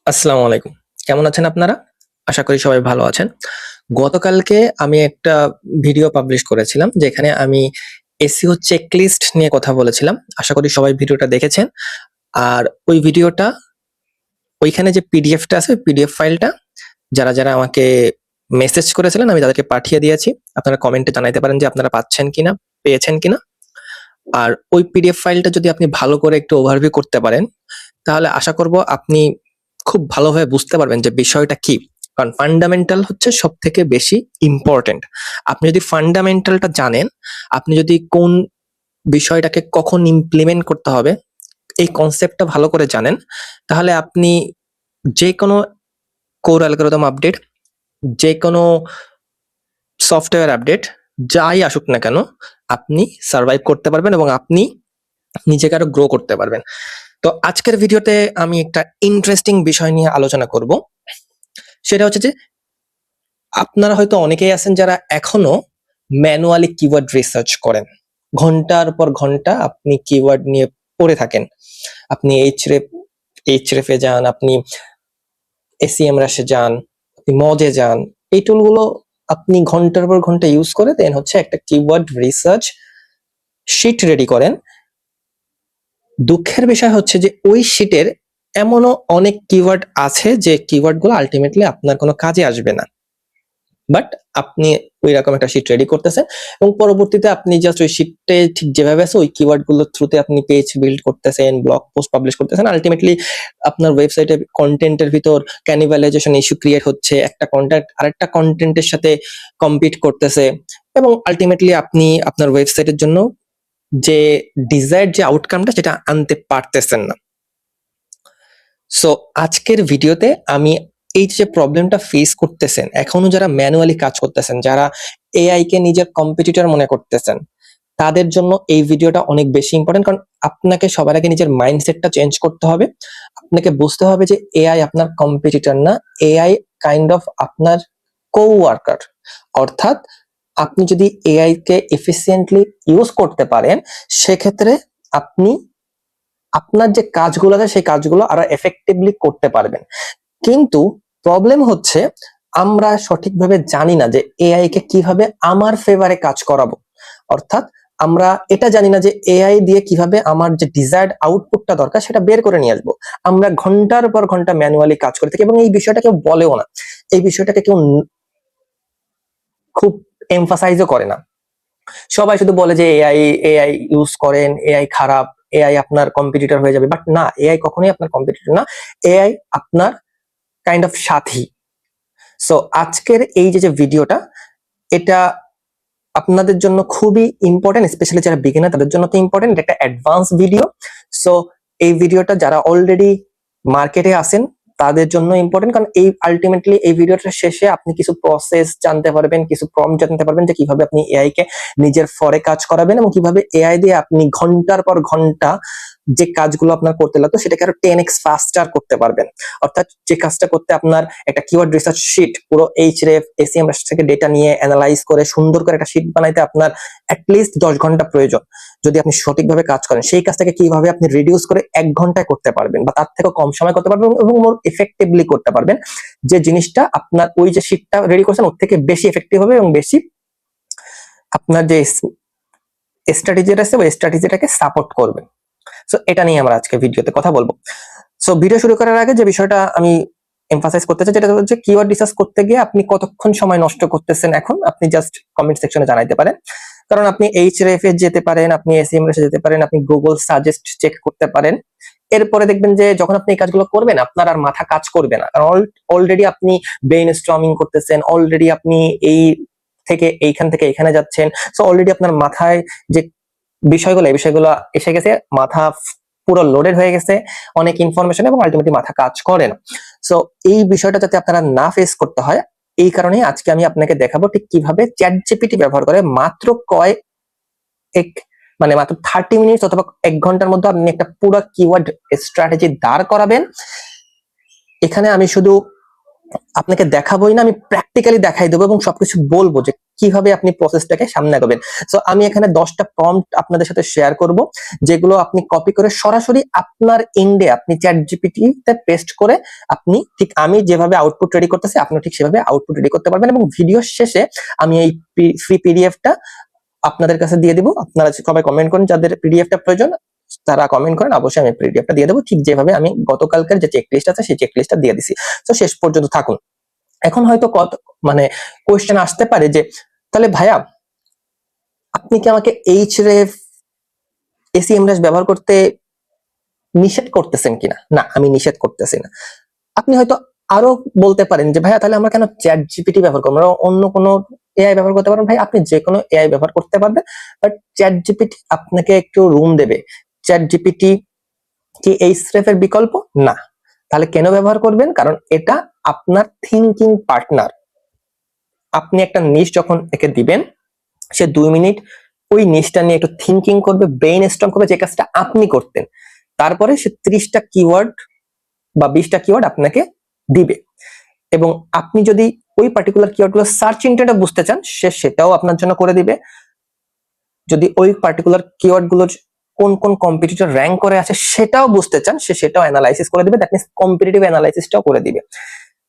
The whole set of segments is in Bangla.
আসসালামু আলাইকুম। কেমন আছেন আপনারা? আশা করি সবাই ভালো আছেন। গতকালকে আমি একটা ভিডিও পাবলিশ করেছিলাম যেখানে আমি SEO চেকলিস্ট নিয়ে কথা বলেছিলাম। আশা করি সবাই ভিডিওটা দেখেছেন। আর ওই ভিডিওটা ওইখানে যে পিডিএফটা আছে, পিডিএফ ফাইলটা যারা আমাকে মেসেজ করেছিলেন আমি তাদেরকে পাঠিয়ে দিয়েছি। আপনারা কমেন্টে জানাইতে পারেন যে আপনারা পাচ্ছেন কিনা, পেয়েছেন কিনা। আর ওই পিডিএফ ফাইলটা যদি আপনি ভালো করে একটু ওভারভিউ করতে পারেন, তাহলে আশা করব আপনি খুব ভালোভাবে বুঝতে পারবেন যে বিষয়টা কি। কারণ ফান্ডামেন্টাল হচ্ছে সবথেকে বেশি ইম্পর্টেন্ট। আপনি যদি ফান্ডামেন্টালটা জানেন, আপনি যদি কোন বিষয়টাকে কখন ইমপ্লিমেন্ট করতে হবে এই কনসেপ্টটা ভালো করে জানেন, তাহলে আপনি যেকোনো কোর অ্যালগরিদম আপডেট, যেকোনো সফটওয়্যার আপডেট যাই আসুক না কেন আপনি সার্ভাইভ করতে পারবেন এবং আপনি নিজেকে আরো গ্রো করতে পারবেন। তো আজকের ভিডিওতে আমি একটা ইন্টারেস্টিং বিষয় নিয়ে আলোচনা করব। সেটা হচ্ছে যে আপনারা হয়তো অনেকেই আছেন যারা এখনো ম্যানুয়ালি কিওয়ার্ড রিসার্চ করেন। ঘন্টার পর ঘন্টা আপনি কিওয়ার্ড নিয়ে পড়ে থাকেন। আপনি এইচরেফে যান, আপনি SEMrush এ যান, আপনি মজে যান। এই টুলগুলো আপনি ঘন্টার পর ঘন্টা ইউজ করে দেন হচ্ছে একটা কিওয়ার্ড রিসার্চ শিট রেডি করেন। দুঃখের বিষয় হচ্ছে যে ওই শিটের এমনও অনেক কিওয়ার্ড আছে যে কিওয়ার্ডগুলো আলটিমেটলি আপনার কোনো কাজে আসবে না, বাট আপনি ওই রকম একটা শিট রেডি করতেছেন এবং পরবর্তীতে আপনি জাস্ট ওই শিটে ঠিক যেভাবে আছে ওই কিওয়ার্ড গুলোর থ্রুতে আপনি পেজ বিল্ড করতেছেন, ব্লগ পোস্ট পাবলিশ করতেছেন। আলটিমেটলি আপনার ওয়েবসাইটে কন্টেন্টের ভিতর ক্যানিবালাইজেশন ইস্যু ক্রিয়েট হচ্ছে, একটা কন্টেন্ট আরেকটা কন্টেন্টের সাথে কম্পিট করতেছে এবং আলটিমেটলি আপনি আপনার ওয়েবসাইটের জন্য যে ডিজায়ার্ড যে আউটকামটা সেটা আনতে পারতেছেন না। সো আজকের ভিডিওতে আমি এই যে প্রবলেমটা ফেস করতেছেন, এখনো যারা ম্যানুয়ালি কাজ করতেছেন, যারা AI কে নিজের কম্পিটিটর মনে করতেছেন, তাদের জন্য এই ভিডিওটা অনেক বেশি ইম্পর্টেন্ট। কারণ আপনাকে সবার আগে নিজের মাইন্ডসেটটা চেঞ্জ করতে হবে। আপনাকে বুঝতে হবে যে AI আপনার কম্পিটিটর না, AI কাইন্ড অফ আপনার কো-ওয়ার্কার। অর্থাৎ আপনি যদি AI কে এফিসিয়েন্টলি ইউজ করতে পারেন, সেক্ষেত্রে আপনি আপনার যে কাজগুলো আছে সেই কাজগুলো আরো এফেক্টিভলি করতে পারবেন। কিন্তু প্রবলেম হচ্ছে আমরা সঠিকভাবে জানি না যে AI কে কিভাবে আমার ফেভারে কাজ করাবো। অর্থাৎ আমরা এটা জানি না যে AI দিয়ে কিভাবে আমার যে ডিজায়ার্ড আউটপুটটা দরকার সেটা বের করে নিয়ে আসবো। আমরা ঘন্টার পর ঘন্টা ম্যানুয়ালি কাজ করে থাকি এবং এই বিষয়টা কেউ বলেও না, এই বিষয়টাকে কেউ খুব এমফাসাইজও করে না। সবাই শুধু বলে যে AI ইউজ করেন, AI খারাপ, AI আপনার কম্পিটিটর হয়ে যাবে। বাট না, AI কখনোই আপনার কম্পিটিটর না, AI আপনার কাইন্ড অফ সাথী। সো আজকের এই যে ভিডিওটা, এটা আপনাদের জন্য খুবই ইম্পর্টেন্ট, স্পেশালি যারা বিগিনার তাদের জন্য তো ইম্পর্টেন্ট। এটা একটা অ্যাডভান্স ভিডিও। সো এই ভিডিওটা যারা অলরেডি মার্কেটে আছেন তাদের জন্য ইম্পর্টেন্ট, কারণ এই আলটিমেটলি এই ভিডিওটা শেষে আপনি কিছু প্রসেস জানতে পারবেন, কিছু প্রম্পট জানতে পারবেন যে কিভাবে আপনি AI কে নিজের ফরে কাজ করাবেন এবং কিভাবে AI দিয়ে আপনি ঘন্টার পর ঘন্টা যে কাজগুলো আপনার করতে লাগতো সেটাকে আরো 10x ফাস্টার করতে পারবেন। অর্থাৎ যে কাজটা করতে আপনার একটা কিওয়ার্ড রিসার্চ শিট পুরো Href SEMrush থেকে ডেটা নিয়ে অ্যানালাইজ করে সুন্দর করে একটা শিট বানাইতে আপনার অ্যাটলিস্ট 10 ঘন্টা প্রয়োজন। যদি আপনি সঠিকভাবে কাজ করেন, সেই কাজটাকে কিভাবে আপনি রিডিউস করে 1 ঘন্টায় করতে পারবেন বা তার থেকেও কম সময় করতে পারবেন এবং মোর এফেক্টিভলি করতে পারবেন, যে জিনিসটা আপনার ওই যে শিটটা রেডি করছেন ওর থেকে বেশি এফেক্টিভ হবে এবং বেশি আপনার যে স্ট্র্যাটেজিটা আছে ওই স্ট্র্যাটেজিটাকে সাপোর্ট করবে। সো এটা নিয়ে আমরা আজকে ভিডিওতে কথা বলবো। সো ভিডিও শুরু করার আগে যে বিষয়টা আমি এমফাসাইজ করতে চাই যেটা হচ্ছে কিওয়ার্ড রিসার্চ করতে গিয়ে আপনি কতক্ষণ সময় নষ্ট করতেছেন এখন আপনি জাস্ট কমেন্ট সেকশনে জানাইতে পারেন। কারণ আপনি Href এ যেতে পারেন, আপনি SEMrush এ যেতে পারেন, আপনি গুগল সাজেস্ট চেক করতে পারেন। এরপরে দেখবেন যে যখন আপনি এই কাজগুলো করবেন আপনার আর মাথা কাজ করবে না, কারণ অলরেডি আপনি ব্রেইনস্টর্মিং করতেছেন, অলরেডি আপনি এই থেকে এইখান থেকে এখানে যাচ্ছেন। সো অলরেডি আপনার মাথায় যে বিষয়গুলো এই বিষয়গুলো এসে গেছে, মাথা পুরো লোডেড হয়ে গেছে অনেক ইনফরমেশন এবং আলটিমেটলি মাথা কাজ করে না। সো এই বিষয়টা যাতে আপনারা না ফেস করতে হয় এই কারণে আজকে আমি আপনাকে দেখাবো ঠিক কিভাবে চ্যাটজিপিটি ব্যবহার করে মাত্র মাত্র 30 মিনিট অথবা 1 ঘন্টার মধ্যে আপনি একটা পুরো কিওয়ার্ড স্ট্র্যাটেজি দাঁড় করাবেন। এখানে আমি শুধু আপনাকে দেখাবোই না, আমি প্র্যাকটিক্যালি দেখাই দেবো এবং সবকিছু বলবো যে কিভাবে আপনি প্রসেসটাকে সামনে আগাবেন। সো আমি এখানে 10টা প্রম্পট আপনাদের সাথে শেয়ার করব, যেগুলো আপনি কপি করে সরাসরি আপনার এন্ডে আপনি চ্যাট জিপিটিতে পেস্ট করে আপনি ঠিক আমি যেভাবে আউটপুট রেডি করতেছি আপনি ঠিক সেভাবে আউটপুট রেডি করতে পারবেন। এবং ভিডিও শেষে আমি এই ফ্রি পিডিএফটা আপনাদের কাছে দিয়ে দিব। আপনারা সবাই কমেন্ট করেন যাদের পিডিএফটা প্রয়োজন, তারা কমেন্ট করেন, অবশ্যই আমি পিডিএফটা দিয়ে দেবো, ঠিক যেভাবে আমি গতকালকের যে চেকলিস্ট আছে সেই চেকলিস্টটা দিয়ে দিছি। তো শেষ পর্যন্ত থাকুন। এখন হয়তো কত মানে কোয়েশ্চেন আসতে পারে যে তাহলে ভাইয়া আপনি কি আমাকে এইচরেফ এসিএমএস ব্যবহার করতে নিষেধ করতেছেন কিনা? না, আমি নিষেধ করতেছি না। আপনি হয়তো আরো বলতে পারেন যে ভাইয়া তাহলে আমরা কেন চ্যাট জিপিটি ব্যবহার করবো, আমরা অন্য কোনো এআই ব্যবহার করতে পারবেন। ভাই আপনি যে কোনো এআই ব্যবহার করতে পারবেন, বাট চ্যাট জিপিটি আপনাকে একটু রুম দেবে। চ্যাট জিপিটি কি এইচরেফ এর বিকল্প না। তাহলে কেন ব্যবহার করবেন? কারণ এটা আপনার থিঙ্কিং পার্টনার। আপনি একটা নিশ যখন একে দিবেন, সে 2 মিনিট ওই নিশটা নিয়ে একটু থিঙ্কিং করবে, ব্রেইন স্টর্ম করবে, যে কাজটা আপনি করতেন। তারপরে সে 30টা কিওয়ার্ড বা 20টা কিওয়ার্ড আপনাকে দিবে। এবং আপনি যদি ওই পার্টিকুলার কিওয়ার্ডগুলো সার্চ ইন্টেন্টে বুঝতে চান, সে সেটাও আপনার জন্য করে দিবে। যদি ওই পার্টিকুলার কিওয়ার্ডগুলোর কোন কোন কম্পিটিটর র্যাঙ্ক করে আছে সেটাও বুঝতে চান, সে সেটাও অ্যানালাইসিস করে দিবে। দ্যাট মিন্স কম্পিটিটিভ অ্যানালাইসিসটাও করে দিবে।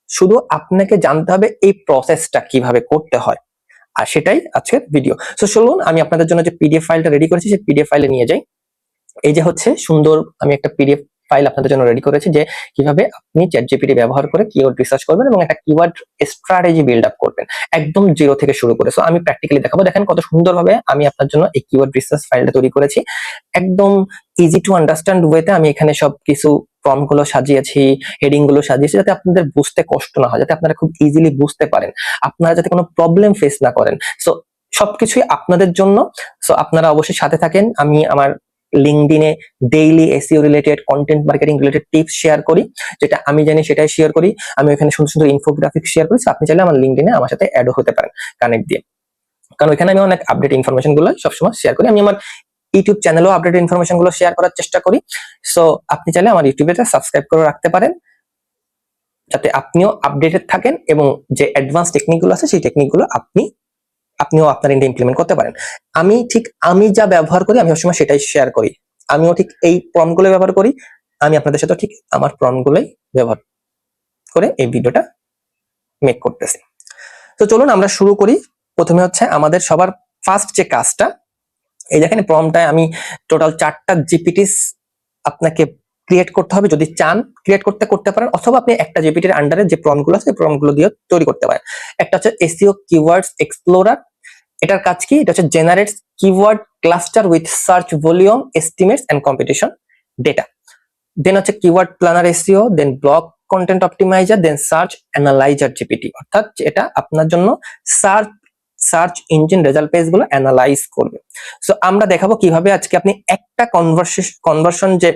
শুধু আপনাকে জানতে হবে এই প্রসেসটা কিভাবে করতে হয়, আর সেটাই আজকের ভিডিও। সো চলুন আমি আপনাদের জন্য যে পিডিএফ ফাইলটা রেডি করেছি সেই পিডিএফ ফাইলে নিয়ে যাই। এই যে হচ্ছে সুন্দর আমি একটা পিডিএফ ফাইল আপনাদের জন্য রেডি করেছি, যে কিভাবে আপনি চ্যাট জিপিটি ব্যবহার করে কিওয়ার্ড রিসার্চ করবেন এবং একটা কিওয়ার্ড স্ট্র্যাটেজি বিল্ড আপ করবেন একদম জিরো থেকে শুরু করে। সো আমি প্র্যাকটিক্যালি দেখাবো। দেখেন কত সুন্দরভাবে আমি আপনার জন্য এই কিওয়ার্ড রিসার্চ ফাইলটা তৈরি করেছি। একদম ইজি টু আন্ডারস্ট্যান্ড ওয়েতে আমি এখানে সবকিছু প্রম্পট গুলো সাজিয়েছি, হেডিং গুলো সাজিয়েছি, যাতে আপনাদের বুঝতে কষ্ট না হয়, যাতে আপনারা খুব ইজিলি বুঝতে পারেন, আপনারা যাতে কোনো প্রবলেম ফেস না করেন। সো সবকিছুই আপনাদের জন্য। সো আপনারা অবশ্যই সাথে থাকেন। আমি আমার লিঙ্কডইনে daily SEO related, content marketing related tips share করি, যেটা আমি জানি সেটাই শেয়ার করি। আমি ওখানে সুন্দর সুন্দর ইনফোগ্রাফিক শেয়ার করি। আপনি চাইলে আমার লিঙ্কডইনে আমার সাথে অ্যাডও হতে পারেন কানেক্ট দিয়ে, কারণ ওখানে আমি অনেক আপডেট ইনফরমেশন গুলো সবসময় শেয়ার করি। আমি আমার ইউটিউব চ্যানেলেও আপডেট ইনফরমেশন গুলো শেয়ার করার চেষ্টা করি। সো আপনি চাইলে আমার ইউটিউবে সাবস্ক্রাইব করে রাখতে পারেন, যাতে আপনিও আপডেটেড থাকেন এবং যে অ্যাডভান্স টেকনিক গুলো আছে সেই টেকনিক গুলো আপনিও আপনার ইন্ডে ইমপ্লিমেন্ট করতে পারেন। আমি যা ব্যবহার করি আমি সবসময় সেটাই শেয়ার করি। আমিও ঠিক এই প্রম্পট গুলো ব্যবহার করি। আমি আপনাদের সাথে ঠিক আমার প্রম্পট গুলোই ব্যবহার করে এই ভিডিওটা মেক করতেছি। তো চলুন আমরা শুরু করি। প্রথমে হচ্ছে আমাদের সবার ফার্স্ট যে কাজটা, এই দেখেন প্রম্পটটায় আমি টোটাল 4টা জিপিটিস আপনাকে ক্রিয়েট করতে হবে। যদি চান ক্রিয়েট করতে পারেন, অথবা আপনি একটা জিপিটির আন্ডারে যে প্রম্পট গুলো আছে এই প্রম্পট গুলো দিয়ে তৈরি করতে পারেন। একটা হচ্ছে এসইও কিওয়ার্ডস এক্সপ্লোরার। এটার কাজ কি? এটা হচ্ছে generates keyword cluster with search volume estimates and competition data. Then হচ্ছে keyword planner SEO, then blog content optimizer, then search analyzer GPT. অর্থাৎ এটা আপনার জন্য সার্চ ইঞ্জিন রেজাল্ট পেজ গুলো অ্যানালাইজ করবে। সো আমরা দেখাবো কিভাবে আজকে আপনি একটা কনভার্সন যে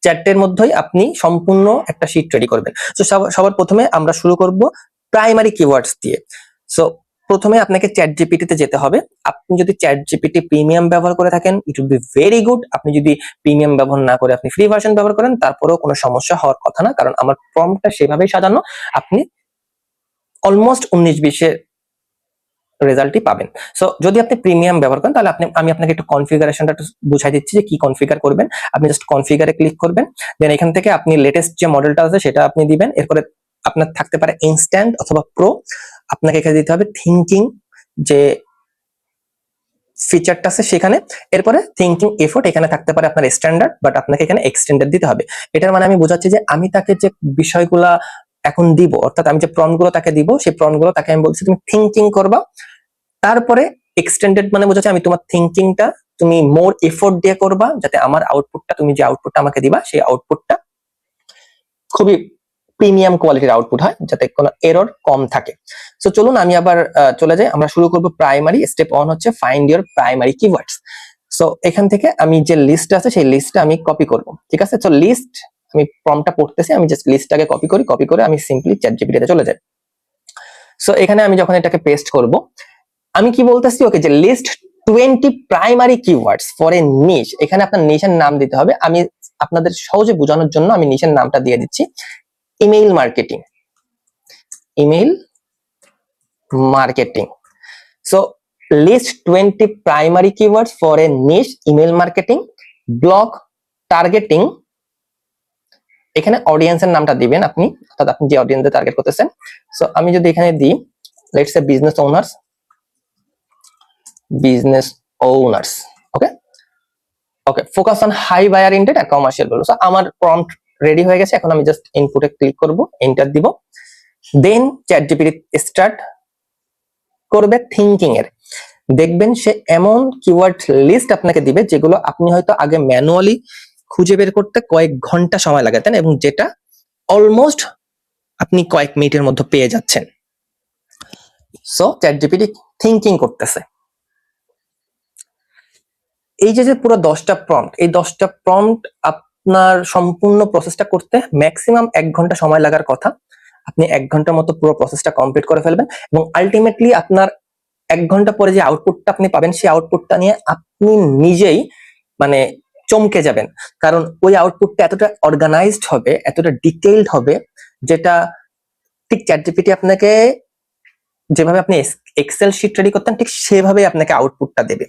চ্যাটের মধ্যেই আপনি সম্পূর্ণ একটা শীট রেডি করবেন। সো সবার প্রথমে আমরা শুরু করব প্রাইমারি কিওয়ার্ডস দিয়ে। সো প্রথমে আপনাকে চ্যাট জিপিটিতে যেতে হবে। আপনি যদি চ্যাট জিপিটি প্রিমিয়াম ব্যবহার করে থাকেন, it will be very good. আপনি যদি প্রিমিয়াম ব্যবহার না করে আপনি ফ্রি ভার্সন ব্যবহার করেন, তারপরেও কোনো সমস্যা হওয়ার কথা না, কারণ আমার প্রম্পটটা সেভাবেই সাজানো, আপনি অলমোস্ট 19-20 রেজাল্টই পাবেন। সো যদি আপনি প্রিমিয়াম ব্যবহার করেন, তাহলে আমি আপনাকে একটু কনফিগারেশনটা বুঝাই দিচ্ছি যে কি কনফিগার করবেন। আপনি জাস্ট কনফিগারে ক্লিক করবেন, দেন এখান থেকে আপনি লেটেস্ট যে মডেলটা আছে সেটা আপনি দিবেন। এরপরে আপনার থাকতে পারে ইনস্ট্যান্ট অথবা প্রো। আপনাকে এখানে দিতে হবে থিঙ্কিং যে ফিচারটা আছে সেখানে। এরপরে থিঙ্কিং এফোর্ট এখানে থাকতে পারে আপনার স্ট্যান্ডার্ড, বাট আপনাকে এখানে এক্সটেন্ডেড দিতে হবে। এটার মানে আমি বোঝাচ্ছি যে আমি তাকে যে বিষয়গুলা এখন দিব, অর্থাৎ আমি যে প্রম্পট গুলো তাকে দিব, সেই প্রম্পট গুলো তাকে আমি বলছি তুমি থিঙ্কিং করবা। তারপরে এক্সটেন্ডেড মানে বোঝাচ্ছে আমি তোমার থিঙ্কিংটা তুমি মোর এফোর্ট দিয়ে করবা, যাতে আমার আউটপুটটা, তুমি যে আউটপুটটা আমাকে দিবা সেই আউটপুটটা খুবই প্রিমিয়াম কোয়ালিটির আউটপুট হয়, যাতে কোনো এরর কম থাকে। সো চলুন আমি আবার চলে যাই। আমরা শুরু করব প্রাইমারি। স্টেপ 1 হচ্ছে find your primary keywords. So এখান থেকে আমি যে লিস্ট আছে সেই লিস্টটা আমি কপি করব। ঠিক আছে, সো লিস্ট আমি প্রম্পটটা পড়তেছি, আমি জাস্ট লিস্টটাকে কপি করে আমি সিম্পলি চ্যাট জিপিটিতে চলে যাই। সো এখানে আমি যখন এটাকে পেস্ট করব, আমি কি বলতেছি, ওকে যে list 20 primary keywords for a niche. এখানে আপনার নিশের নাম দিতে হবে। আমি আপনাদের সহজে বোঝানোর জন্য আমি নিশের নামটা দিয়ে দিচ্ছি email marketing. Email marketing. So list 20 primary keywords for a niche email marketing blog targeting. এখানে অডিয়েন্সের নামটা দিবেন আপনি, অর্থাৎ আপনি যে অডিয়েন্সে টার্গেট করতেছেন। সো আমি যদি এখানে দিই let's say business owners, okay okay, focus on high buyer intent and commercial value. So আমার প্রম্পট রেডি হয়ে গেছে, এখন আমি জাস্ট ইনপুটে ক্লিক করব, এন্টার দিব, দেন চ্যাটজিপিটি স্টার্ট করবে থিঙ্কিং এর। দেখবেন সে এমন কিওয়ার্ড লিস্ট আপনাকে দিবে যেগুলো আপনি হয়তো আগে ম্যানুয়ালি খুঁজে বের করতে কয়েক ঘন্টা সময় লাগাতেন এবং যেটা অলমোস্ট আপনি কয়েক মিনিটের মধ্যে পেয়ে যাচ্ছেন। সো চ্যাটজিপিটি থিঙ্কিং করতেছে। এই যে পুরো 10টা প্রম্পট, এই 10টা প্রম্পট আপনার সম্পূর্ণ প্রসেসটা করতে ম্যাক্সিমাম 1 ঘন্টা সময় লাগার কথা। আপনি 1 ঘন্টার মতো পুরো প্রসেসটা কমপ্লিট করে ফেলবেন এবং আলটিমেটলি আপনার 1 ঘন্টা পরে যে আউটপুটটা আপনি পাবেন সেই আউটপুটটা নিয়ে আপনি নিজেই মানে চমকে যাবেন, কারণ ওই আউটপুটটা এতটা অর্গানাইজড হবে, এতটা ডিটেইলড হবে, যেটা ঠিক চ্যাটজিপিটি আপনাকে যেভাবে আপনি এক্সেল শিট রেডি করতেন ঠিক সেভাবে আপনাকে আউটপুটটা দেবে।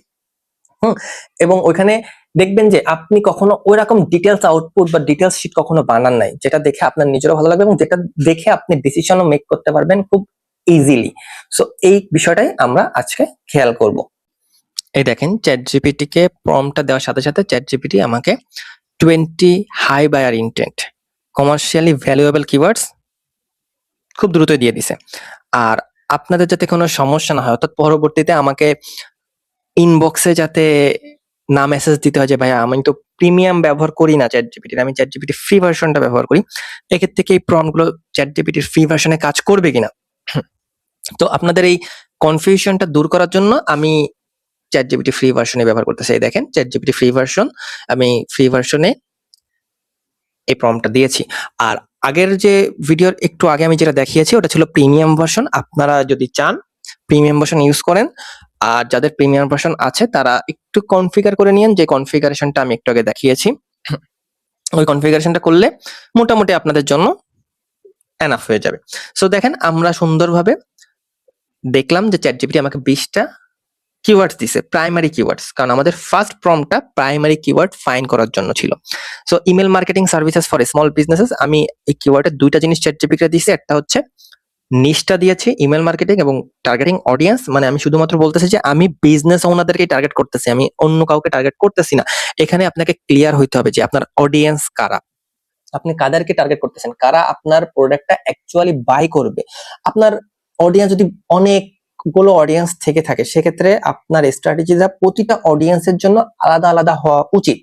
এবং ওইখানে দেখবেন যে আপনি কখনো ওই রকম ডিটেলস আউটপুট বা ডিটেলস শিট কখনো বানান নাই, যেটা দেখে আপনার নিজেরও ভালো লাগবে এবং যেটা দেখে আপনি ডিসিশনও মেক করতে পারবেন খুব ইজিলি। সো এই বিষয়টাই আমরা আজকে খেয়াল করব। এই দেখেন চ্যাটজিপিটি কে প্রম্পটটা দেওয়ার সাথে সাথে চ্যাটজিপিটি আমাকে 20 high buyer intent commercially valuable keywords খুব দ্রুত দিয়ে দিছে। আর আপনাদের যাতে কোনো সমস্যা না হয়, অর্থাৎ পরবর্তীতে আমাকে ইনবক্সে যাতে না মেসেজ দিতে হয় যে ভাইয়া আমি তো প্রিমিয়াম ব্যবহার করি না চ্যাটজিপিটির, আমি চ্যাটজিপিটি ফ্রি ভার্সনটা ব্যবহার করি, এক্ষেত্রে কি এই প্রম্পটগুলো চ্যাটজিপিটির ফ্রি ভার্সনে কাজ করবে কিনা। তো আপনাদের এই কনফিউশনটা দূর করার জন্য আমি চ্যাটজিপিটি ফ্রি ভার্সনে ব্যবহার করতেছি। এই দেখেন চ্যাটজিপিটি ফ্রি ভার্সন, আমি ফ্রি ভার্সনে এই প্রম্পটটা দিয়েছি। আর আগের যে ভিডিওর একটু আগে আমি যেটা দেখিয়েছি ওটা ছিল প্রিমিয়াম ভার্সন। আপনারা যদি চান প্রিমিয়াম ভার্সন ইউজ করেন, আর যাদের প্রিমিয়াম ভার্সন আছে তারা একটু কনফিগার করে নিন, যে কনফিগারেশনটা আমি একটু আগে দেখিয়েছি। ওই কনফিগারেশনটা করলে মোটামুটি আপনাদের জন্য এনাফ হয়ে যাবে। সো দেখেন আমরা সুন্দরভাবে দেখলাম যে চ্যাটজিপিটি আমাকে 20টা কিওয়ার্ডস দিছে, প্রাইমারি কিওয়ার্ডস, কারণ আমাদের ফার্স্ট প্রম্পটটা প্রাইমারি কিওয়ার্ড ফাইন্ড করার জন্য ছিল। So email marketing services for small businesses, আমি এই কিওয়ার্ডের 2টা জিনিস চ্যাটজিপিটিতে দিয়েছি। একটা হচ্ছে নিশটা দিয়েছি ইমেল মার্কেটিং এবং টার্গেটিং অডিয়েন্স, মানে আমি শুধুমাত্র বলতেছি যে আমি বিজনেস ওনারদেরকে টার্গেট করতেছি, আমি অন্য কাউকে টার্গেট করতেছি না। এখানে আপনাকে ক্লিয়ার হইতে হবে যে আপনার অডিয়েন্স কারা, আপনি কাদেরকে টার্গেট করতেছেন, কারা আপনার প্রোডাক্টটা অ্যাকচুয়ালি বাই করবে। আপনার অডিয়েন্স যদি অনেকগুলো অডিয়েন্স থেকে থাকে সেক্ষেত্রে আপনার স্ট্র্যাটেজিটা প্রতিটা অডিয়েন্সের জন্য আলাদা আলাদা হওয়া উচিত।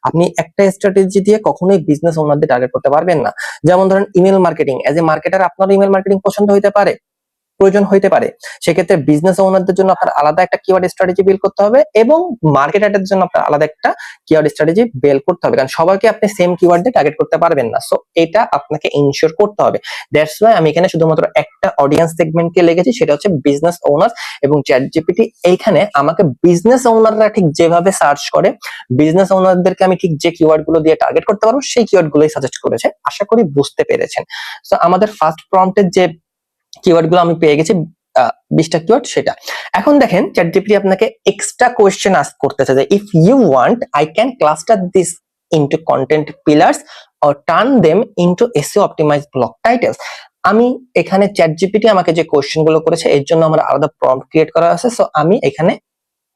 আপনি একটা স্ট্র্যাটেজি দিয়ে কখনোই বিজনেস ওনারদের টার্গেট করতে পারবেন না। যেমন ধরেন email marketing, as a marketer আপনার ইমেল মার্কেটিং পছন্দ হইতে পারে, প্রয়োজন হইতে পারে, সেক্ষেত্রে বিজনেস ওনারদের জন্য আপনার আলাদা একটা কিওয়ার্ড স্ট্র্যাটেজি বিল্ড করতে হবে এবং মার্কেটারদের জন্য আপনার আলাদা একটা কিওয়ার্ড স্ট্র্যাটেজি বিল্ড করতে হবে, কারণ সবাইকে আপনি সেম কিওয়ার্ড দিয়ে টার্গেট করতে পারবেন না। সো এটা আপনাকে ইনশিওর করতে হবে। দ্যাটস ওয়াই আমি এখানে শুধুমাত্র একটা অডিয়েন্স সেগমেন্টকে লিখেছি, সেটা হচ্ছে বিজনেস ওনার। এবং চ্যাটজিপিটি এইখানে আমাকে বিজনেস ওনাররা ঠিক যেভাবে সার্চ করে, বিজনেস ওনারদেরকে আমি ঠিক যে কিওয়ার্ড গুলো দিয়ে টার্গেট করতে পারবো সেই কিওয়ার্ড গুলোই সাজেস্ট করেছে। আশা করি বুঝতে পেরেছেন। সো আমাদের ফার্স্ট প্রম্পটের যে কিওয়ার্ড গুলো আমি পেয়ে গেছি 20টা কিওয়ার্ড, সেটা এখন দেখেন চ্যাটজিপিটি আপনাকে এক্সট্রা কোয়েশ্চেন আস্ক করতেছে যে if you want I can cluster this into content pillars or turn them into SEO optimised blog titles. আমি এখানে চ্যাটজিপিটি আমাকে যে কোয়েশ্চেন গুলো করেছে এর জন্য আমার আলাদা প্রম্পট ক্রিয়েট করা আছে। সো আমি এখানে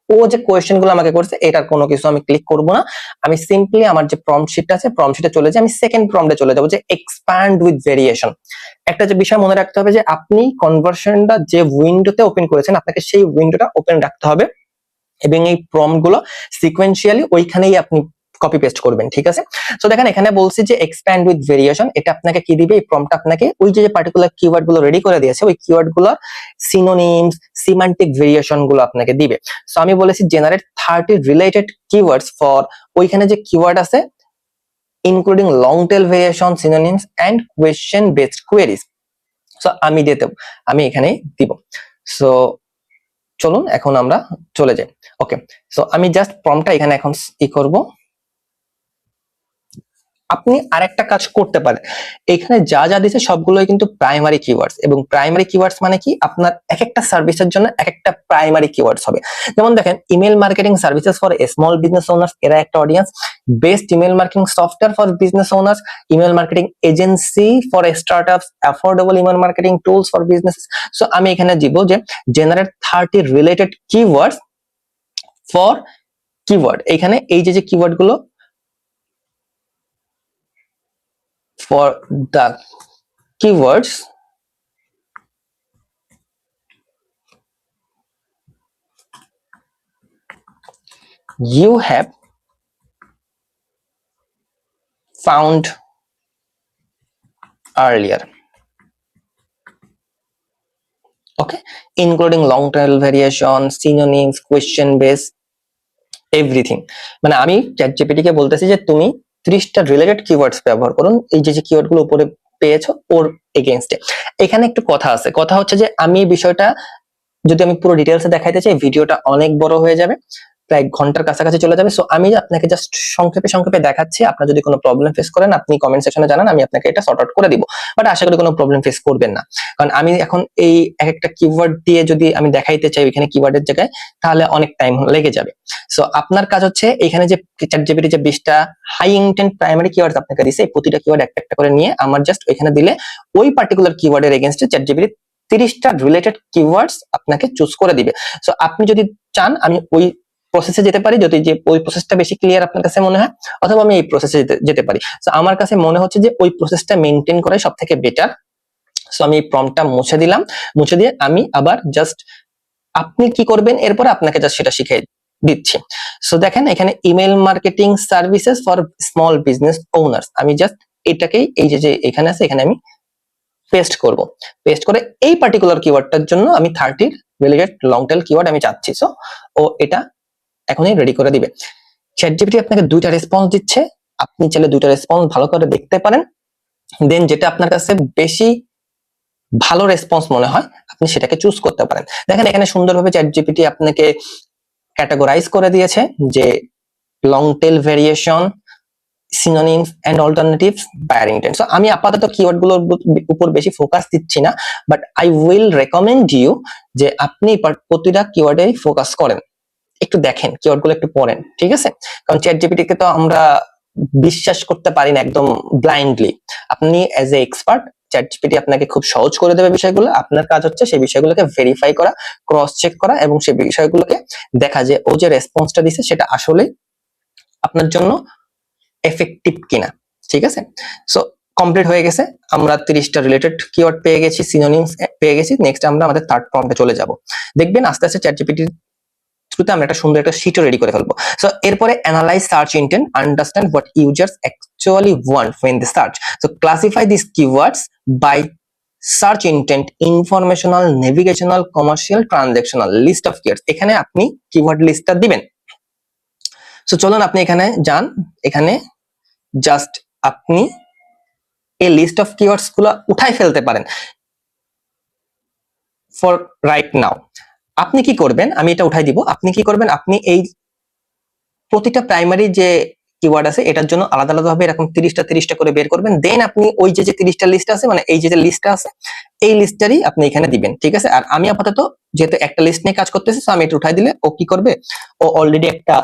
ও যে কোয়েশ্চেন গুলো আমাকে করছে এটার কোনো কিছু আমি ক্লিক করব না, আমি সিম্পলি আমার যে প্রম্পট শিটটা আছে প্রম্পট শিটে চলে যাই, আমি সেকেন্ড প্রম্পটে চলে যাবো যে এক্সপ্যান্ড উইথ ভেরিয়েশন। একটা যে বিষয় মনে রাখতে হবে যে আপনি কনভার্সনটা যে উইন্ডোতে ওপেন করেছেন আপনাকে সেই উইন্ডোটা ওপেন রাখতে হবে এবং এই প্রম্পট গুলো সিকোয়েন্সিয়ালি ওইখানেই আপনি কপি পেস্ট করবেন, ঠিক আছে। সো দেখেন এখানে বলছি যে এক্সপ্যান্ড উইথ ভেরিয়েশন, এটা আপনাকে কি দিবে, এই প্রম্পটটা আপনাকে ওই যে পার্টিকুলার কিওয়ার্ড গুলো রেডি করে দিয়েছে ওই কিওয়ার্ড গুলোর সিনোনিমস সিমান্টিক ভেরিয়েশন গুলো আপনাকে দিবে। সো আমি বলেছি জেনারেট 30 রিলেটেড কিওয়ার্ডস ফর, ওইখানে যে কিওয়ার্ড আছে including long tail variation synonyms and question based queries. So আমি এখানে দিব। সো চলুন এখন আমরা চলে যাই। ওকে, সো আমি জাস্ট প্রম্পটটা এখানে এখন ই করব, আপনি আরেকটা কাজ করতে পারেন, এখানে যা যা দিছে সবগুলোই কিন্তু প্রাইমারি কিওয়ার্ডস, এবং প্রাইমারি কিওয়ার্ডস মানে কি, আপনার এক একটা সার্ভিসের জন্য এক একটা প্রাইমারি কিওয়ার্ডস হবে। যেমন দেখেন, email marketing services for small business owners, এরা একটা audience. Best email marketing software for business owners, email marketing agency for startups, affordable email marketing tools for business. So আমি এখানে দিব যে generate 30 related keywords for keyword. এখানে এই যে কিওয়ার্ড গুলো for the keywords you have found earlier, okay, including long tail variation, synonyms, question based, everything। মানে আমি চ্যাটজিপিটি কে বলতেছি যে তুমি 30টা রিলেটেড কিওয়ার্ডস ব্যবহার করুন, এই যে কিওয়ার্ড গুলো উপরে পেয়েছো ওর এগেইনস্টে। এখানে একটু কথা আছে, কথা হচ্ছে যে আমি এই বিষয়টা যদি আমি পুরো ডিটেলসে দেখাইতে চাই ভিডিওটা অনেক বড় হয়ে যাবে, প্রায় ঘন্টার কাছাকাছি চলে যাবে। সো আমি আপনাকে জাস্ট সংক্ষেপে সংক্ষেপে দেখাচ্ছি, আপনার যদি কোনো প্রবলেম ফেস করেন আপনি কমেন্ট সেকশনে জানান, আমি আপনাকে এটা সর্ট আউট করে দিব। বাট আশা করি কোনো প্রবলেম ফেস করবেন না, কারণ আমি এখন এই এক একটা কিওয়ার্ড দিয়ে যদি আমি দেখাইতে চাই এখানে কিওয়ার্ডের জায়গায়, তাহলে অনেক টাইম লেগে যাবে। সো আপনার কাজ হচ্ছে এখানে যে চ্যাটজিপিটি যে 20টা হাই ইন্টেন্ট প্রাইমারি কিওয়ার্ডস আপনাকে দিছে, এই প্রতিটা কিওয়ার্ড একটা একটা করে নিয়ে আমার জাস্ট ওইখানে দিলে ওই পার্টিকুলার কিওয়ার্ডের এগেইনস্টে চ্যাটজিপিটি 30টা রিলেটেড কিওয়ার্ডস আপনাকে চুজ করে দিবে। সো আপনি যদি চান আমি ওই প্রসেসে যেতে পারি, যদি যে ওই প্রসেসটা বেশি ক্লিয়ার আপনার কাছে মনে হয়, অথবা আমি এই প্রসেসে যেতে পারি। সো আমার কাছে মনে হচ্ছে যে ওই প্রসেসটা মেনটেন করাই সবথেকে বেটার। সো আমি এই প্রম্পটটা মুছে দিলাম, মুছে দিয়ে আমি আবার জাস্ট আপনি কি করবেন এরপর আপনাকে জাস্ট সেটা শিখিয়ে দিচ্ছি। সো দেখেন এখানে email marketing services for small business owners, আমি জাস্ট এটাকেই এই যে এখানে আছে এখানে আমি পেস্ট করব। পেস্ট করে এই পার্টিকুলার কিওয়ার্ডটার জন্য আমি 30 রিলেটেড লং টেল কিওয়ার্ড আমি চাচ্ছি। সো ও এটা এখনই রেডি করে দিবে। চ্যাটজিপিটি আপনাকে দুইটা রেসপন্স দিচ্ছে, আপনি চাইলে দুইটা রেসপন্স ভালো করে দেখতে পারেন, দেন যেটা আপনার কাছে বেশি ভালো রেসপন্স মনে হয় আপনি সেটাকে চুজ করতে পারেন। দেখেন এখানে সুন্দরভাবে চ্যাটজিপিটি আপনাকে ক্যাটাগরাইজ করে দিয়েছে যে long tail variation, synonyms and alternatives, buyer intent. So আমি আপাতত কিওয়ার্ড গুলোর উপর বেশি ফোকাস দিচ্ছি না, but I will recommend you যে আপনি প্রতিটা কিওয়ার্ডেই ফোকাস করেন, একটু দেখেন কিওয়ার্ড গুলো একটু পড়েন, ঠিক আছে? কারণ চ্যাটজিপিটি কে তো আমরা বিশ্বাস করতে পারি না একদম ব্লাইন্ডলি। আপনি অ্যাজ এ এক্সপার্ট, চ্যাটজিপিটি আপনাকে খুব সহজ করে দেবে বিষয়গুলো। আপনার কাজ হচ্ছে সেই বিষয়গুলোকে ভেরিফাই করা, ক্রস চেক করা, এবং সেই বিষয়গুলোকে দেখা যে ও যে রেসপন্সটা দিচ্ছে সেটা আসলে আপনার জন্য এফেক্টিভ কিনা, ঠিক আছে? সো কমপ্লিট হয়ে গেছে, আমরা 30টা রিলেটেড কিওয়ার্ড পেয়ে গেছি, সিনোনিমস পেয়ে গেছি। নেক্সট আমরা আমাদের থার্ড প্রম্পটে চলে যাব। দেখবেন আস্তে আস্তে চ্যাটজিপিটির থ্রুতে আমরা একটা সুন্দর একটা শিটও রেডি করে ফেলবো। সো এরপরে analyse search intent, understand what users actually want when they search. So classify these keywords by search intent, informational, navigational, commercial, transactional, list of keywords। এখানে আপনি কিওয়ার্ড লিস্টটা দিবেন। সো চলুন আপনি এখানে যান, এখানে জাস্ট আপনি এই লিস্ট অফ কিওয়ার্ডস গুলো উঠাই ফেলতে পারেন ফর রাইট নাও। আপনি কি করবেন, আমি এটা উঠাই দিব, আপনি কি করবেন, আপনি এই প্রতিটা প্রাইমারি যে কিওয়ার্ড আছে এটার জন্য আলাদা আলাদা ভাবে এরকম 30টা করে বের করবেন। দেন আপনি ওই যে 30টা লিস্ট আছে, মানে এই যে লিস্টটা আছে এই লিস্টারই আপনি এখানে দিবেন, ঠিক আছে? আর আমি আপাতত যেহেতু একটা লিস্ট নিয়ে কাজ করতেছি, সো আমি এটা উঠাই দিলে ও কি করবে, ও অলরেডি একটা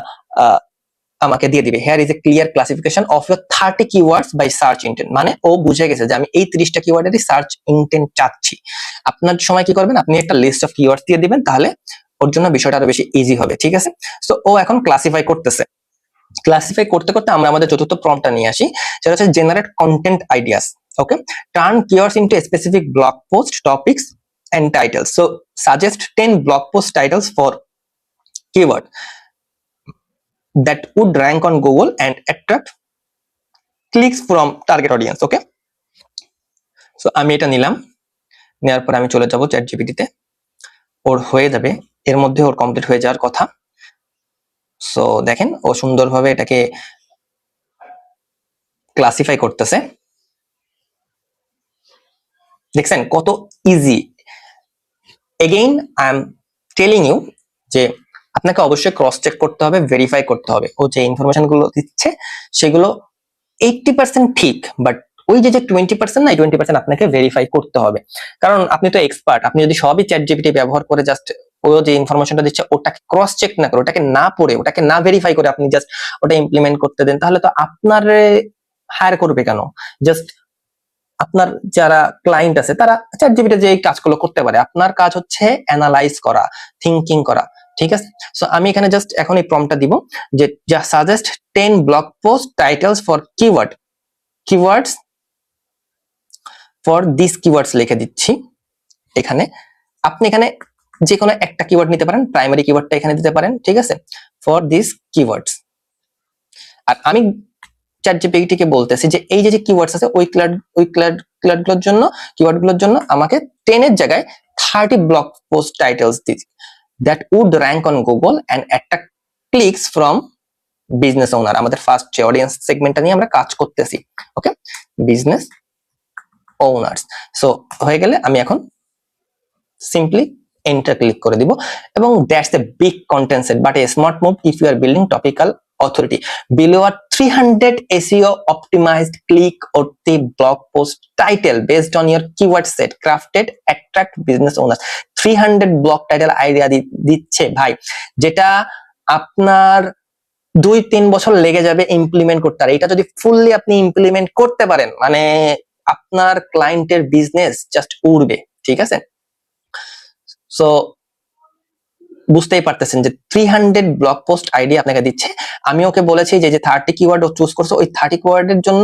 আমাকে দিয়ে দিবে here is a clear classification of your 30 keywords by search intent. মানে ও বুঝে গেছে যে আমি এই 30টা কিওয়ার্ডেরই সার্চ ইন্টেন্ট চাচ্ছি। আপনার সময় কি করবেন, আপনি একটা লিস্ট অফ কিওয়ার্ডস দিয়ে দিবেন, তাহলে ওর জন্য বিষয়টা আরো বেশি ইজি হবে, ঠিক আছে? সো ও এখন ক্লাসিফাই করতেছে। ক্লাসিফাই করতে করতে আমরা আমাদের চতুর্থ প্রম্পটটা নিয়ে আসি, সেটা হচ্ছে generate content ideas. Okay, turn keywords into specific blog post topics and titles. So suggest 10 blog post titles for keyword that would rank on Google and attract clicks from target audience. Okay, so আমি এটা নিলাম, নেওয়ার পর আমি চলে যাব চ্যাটজিপিটি তে, ওর হয়ে যাবে, এর মধ্যে ওর কমপ্লিট হয়ে যাওয়ার কথা। সো দেখেন ও সুন্দরভাবে এটাকে ক্লাসিফাই করতেছে, দেখছেন কত easy. Again I am telling you যে আপনাকে অবশ্যই ক্রস চেক করতে হবে, ভেরিফাই করতে হবে, ও যে ইনফরমেশন গুলো দিচ্ছে সেগুলো 80% ঠিক, বাট ওই যে 20% না, 20% আপনাকে ভেরিফাই করতে হবে। কারণ আপনি তো এক্সপার্ট, আপনি যদি সবই চ্যাট জিপিটি ব্যবহার করে জাস্ট ও যে ইনফরমেশনটা দিচ্ছে ওটাকে ক্রস চেক না করে, ওটাকে না পড়ে, ওটাকে না ভেরিফাই করে আপনি জাস্ট ওটা ইমপ্লিমেন্ট করতে দেন, তাহলে তো আপনার হায়ার করবে কেন? জাস্ট আপনার যারা ক্লায়েন্ট আছে তারা চ্যাট জিপিটি যে এই কাজগুলো করতে পারে, আপনার কাজ হচ্ছে অ্যানালাইজ করা, থিঙ্কিং করা, ঠিক আছে? সো আমি এখানে জাস্ট এখন এই প্রম্পটটা দিব যে suggest 10 blog post titles for keywords for this keywords লিখে দিচ্ছি। এখানে আপনি এখানে যে কোনো একটা কিওয়ার্ড নিতে পারেন, প্রাইমারি কিওয়ার্ডটা এখানে দিতে পারেন, ঠিক আছে, ফর দিস কিওয়ার্ডস। আর আমি চ্যাট জিপিটিকে বলতেছি যে এই যে কিওয়ার্ডস আছে ওই কিওয়ার্ডগুলোর জন্য আমাকে 10 এর জায়গায় 30 ব্লগ পোস্ট টাইটেলস দিই that would rank on Google and attract clicks from business owner. আমাদের ফার্স্ট যে অডিয়েন্স সেগমেন্টটা নিয়ে আমরা কাজ করতেছি, ওকে, বিজনেস ওনার্স। সো হয়ে গেলে আমি এখন সিম্পলি এন্টার ক্লিক করে দিব, এবং that's a big content set but a smart move if you are building topical authority. Below are 300 SEO optimized click-worthy blog post title based on your keyword set crafted attract business owners. 300 blog title idea দিচ্ছে ভাই, যেটা আপনার 2-3 বছর লেগে যাবে ইমপ্লিমেন্ট করতে। আর এটা যদি ফুললি আপনি ইমপ্লিমেন্ট করতে পারেন মানে আপনার ক্লায়েন্টের বিজনেস জাস্ট উড়বে, ঠিক আছে? সো বুঝতেই পারতেছেন যে 300 ব্লগ পোস্ট আইডিয়া আপনাকে দিচ্ছে। আমি ওকে বলেছি যে 30 কিওয়ার্ড ও চুজ করছে, ওই 30 কিওয়ার্ডের জন্য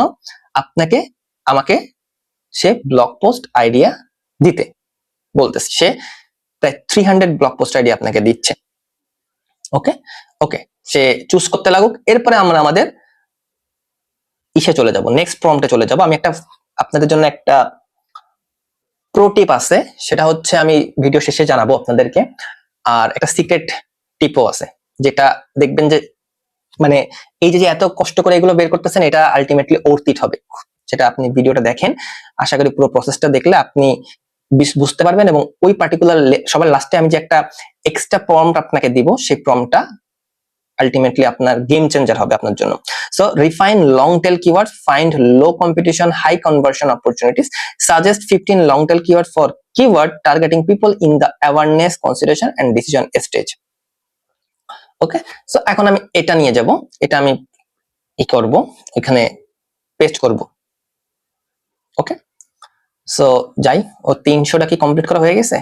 আমাকে সে ব্লগ পোস্ট আইডিয়া দিতে বলতেছে। সে প্রায় 300 ব্লগ পোস্ট আইডিয়া আপনাকে দিচ্ছে। ওকে ওকে, সে চুজ করতে লাগুক। এরপরে আমরা আমাদের ইসে চলে যাব, নেক্সট প্রম্পটে চলে যাব। আমি আপনাদের জন্য একটা প্রো টিপ আছে, সেটা হচ্ছে আমি ভিডিও শেষে জানাবো আপনাদেরকে। আর একটা সিক্রেট টিপও আছে, যেটা দেখবেন যে মানে এই যে এত কষ্ট করে এগুলো বের করতেছেন, এটা আলটিমেটলি অর্থিত হবে। সেটা আপনি ভিডিওটা দেখেন, আশা করি পুরো প্রসেসটা দেখলে আপনি বুঝতে পারবেন। এবং ওই পার্টিকুলার সবার লাস্টে আমি যে একটা এক্সট্রা প্রম্পট আপনাকে দিব, সেই প্রম্পটটা আলটিমেটলি আপনার গেম চেঞ্জার হবে আপনার জন্য। So refine long tail keywords, find low competition high conversion opportunities, suggest 15 long tail keyword for keyword targeting people in the awareness, consideration and decision stage. Okay, so এখন আমি এটা নিয়ে যাব, এটা আমি করব, এখানে পেস্ট করব। ওকে, সো যাই, ও 300টা কি কমপ্লিট করা হয়ে গেছে?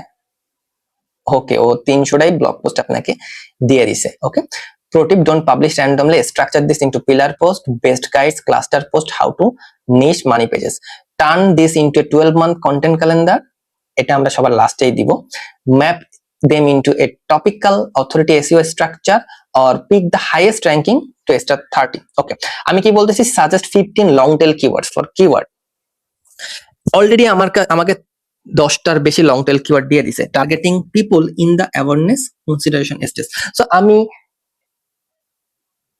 ওকে, ও 300টাই ব্লগ পোস্ট আপনাকে দিয়ে দিছে। ওকে, pro tip, don't publish randomly, structure this into pillar post, best guides, cluster post, how to niche money pages, turn this into a 12-month content calendar, এটা আমরা সবার লাস্টেই দিব, map them into a topical authority SEO structure or pick the highest ranking to start 30. ওকে, আমি কি বলতেছি, suggest 15 long tail keywords for keyword। Already আমাকে 10টার বেশি লং টেল কিওয়ার্ড দিয়ে দিছে, targeting people in the awareness consideration stage. So আমি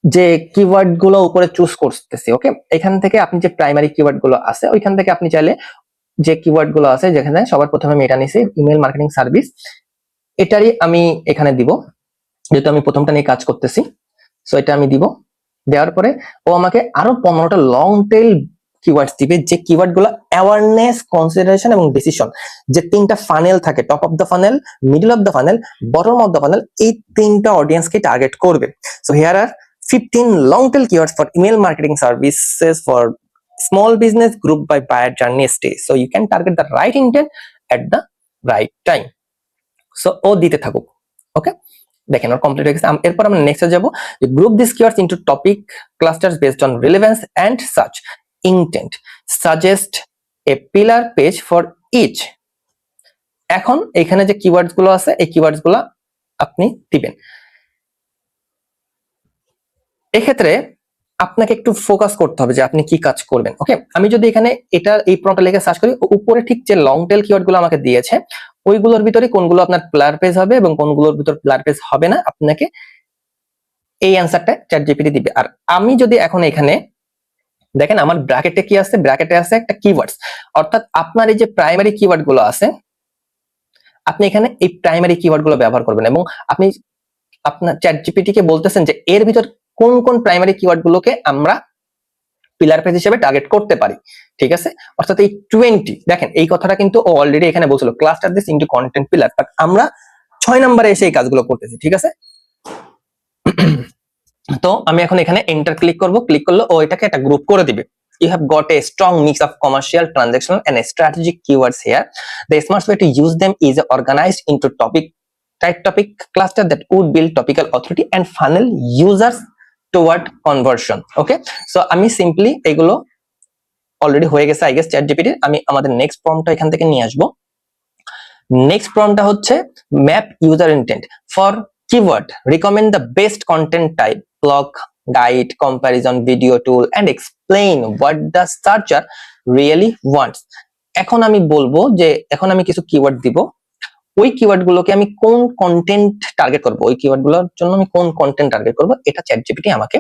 যে কিওয়ার্ড গুলো উপরে চুজ করতেছি, ওকে, এখান থেকে আপনি যে প্রাইমারি কিওয়ার্ড গুলো আছে ওইখান থেকে আপনি চাইলে যে কিওয়ার্ড গুলো আছে, যেখানে সবার প্রথমে আমি এটা নিছি ইমেল মার্কেটিং সার্ভিস, এটারই আমি এখানে দিব, যেহেতু আমি প্রথমটা নিয়ে কাজ করতেছি। সো এটা আমি দিব, দেওয়ার পরে ও আমাকে আরো 15টা লং টেল কিওয়ার্ডস দিবে, যে কিওয়ার্ড গুলো অ্যাওয়ারনেস, কনসিডারেশন এবং ডিসিশন, যে 3টা ফানেল থাকে, top of the funnel, middle of the funnel, bottom of the funnel, এই 3টা অডিয়েন্সকে টার্গেট করবে। So here are 15 long tail keywords for email marketing services for small business group by buyer journey stage, so you can target the right intent at the right time. So ও দিতে থাকুক। ওকে, দেখেন ওর কমপ্লিট হয়ে গেছে। এরপর আমরা নেক্সটে যাব, যে group this keywords into topic clusters based on relevance and search intent, suggest a pillar page for each. এখন এখানে যে কিওয়ার্ডস গুলো আছে এই কিওয়ার্ডস গুলো আপনি দিবেন। এক্ষেত্রে আপনাকে একটু ফোকাস করতে হবে যে আপনি কি কাজ করবেন। ওকে, আমি যদি এখানে এটা এই প্রম্পটটা লিখে সার্চ করি, উপরে ঠিক যে লং টেল কিওয়ার্ড গুলো আমাকে দিয়েছে ওইগুলোর ভিতরে কোনগুলো আপনার প্লেয়ার পেজ হবে এবং কোনগুলোর ভিতর প্লেয়ার পেজ হবে না, আপনাকে এই অ্যান্সারটা চ্যাট জিপিটি দিবে। আর আমি যদি এখন এখানে দেখেন আমার ব্র্যাকেটে কি আছে, ব্র্যাকেটে আছে একটা কিওয়ার্ডস, অর্থাৎ আপনার এই যে প্রাইমারি কিওয়ার্ড গুলো আছে আপনি এখানে এই প্রাইমারি কিওয়ার্ড গুলো ব্যবহার করবেন, এবং আপনি আপনার চ্যাট জিপিটি কে বলতেছেন যে এর ভিতর কোন কোন প্রাইমারি কিওয়ার্ড গুলোকে আমরা পিলার পেজ হিসেবে টার্গেট করতে পারি, ঠিক আছে। অর্থাৎ এই 20, দেখেন এই কথাটা কিন্তু ও অলরেডি এখানে বলছিল, cluster this into content pillar, but আমরা 6 নম্বরে এসে এই কাজগুলো করতেছি, ঠিক আছে। তো আমি এখন এখানে এন্টার ক্লিক করব, ক্লিক করলে ও এটাকে একটা গ্রুপ করে দিবে। You have got a strong mix of commercial, transactional and strategic keywords here. The smart way to use them is organized into type topic cluster that would build topical authority and funnel users toward conversion. Okay, so আমি সিম্পলি এগুলো অলরেডি হয়ে গেছে আই গেস চ্যাটজিপিটি। আমি আমাদের নেক্সট প্রম্পটটা এখান থেকে নিয়ে আসবো। নেক্সট প্রম্পটটা হচ্ছে map user intent for keyword, recommend the best content type, blog, guide, comparison, video tool and explain what the searcher really wants. এখন আমি বলবো যে এখন আমি কিছু কিওয়ার্ড দিব, ওই কিওয়ার্ড গুলোকে আমি কোন কন্টেন্ট টার্গেট করব, ওই কিওয়ার্ড গুলোর জন্য আমি কোন কন্টেন্ট টার্গেট করব, এটা চ্যাটজিপিটি আমাকে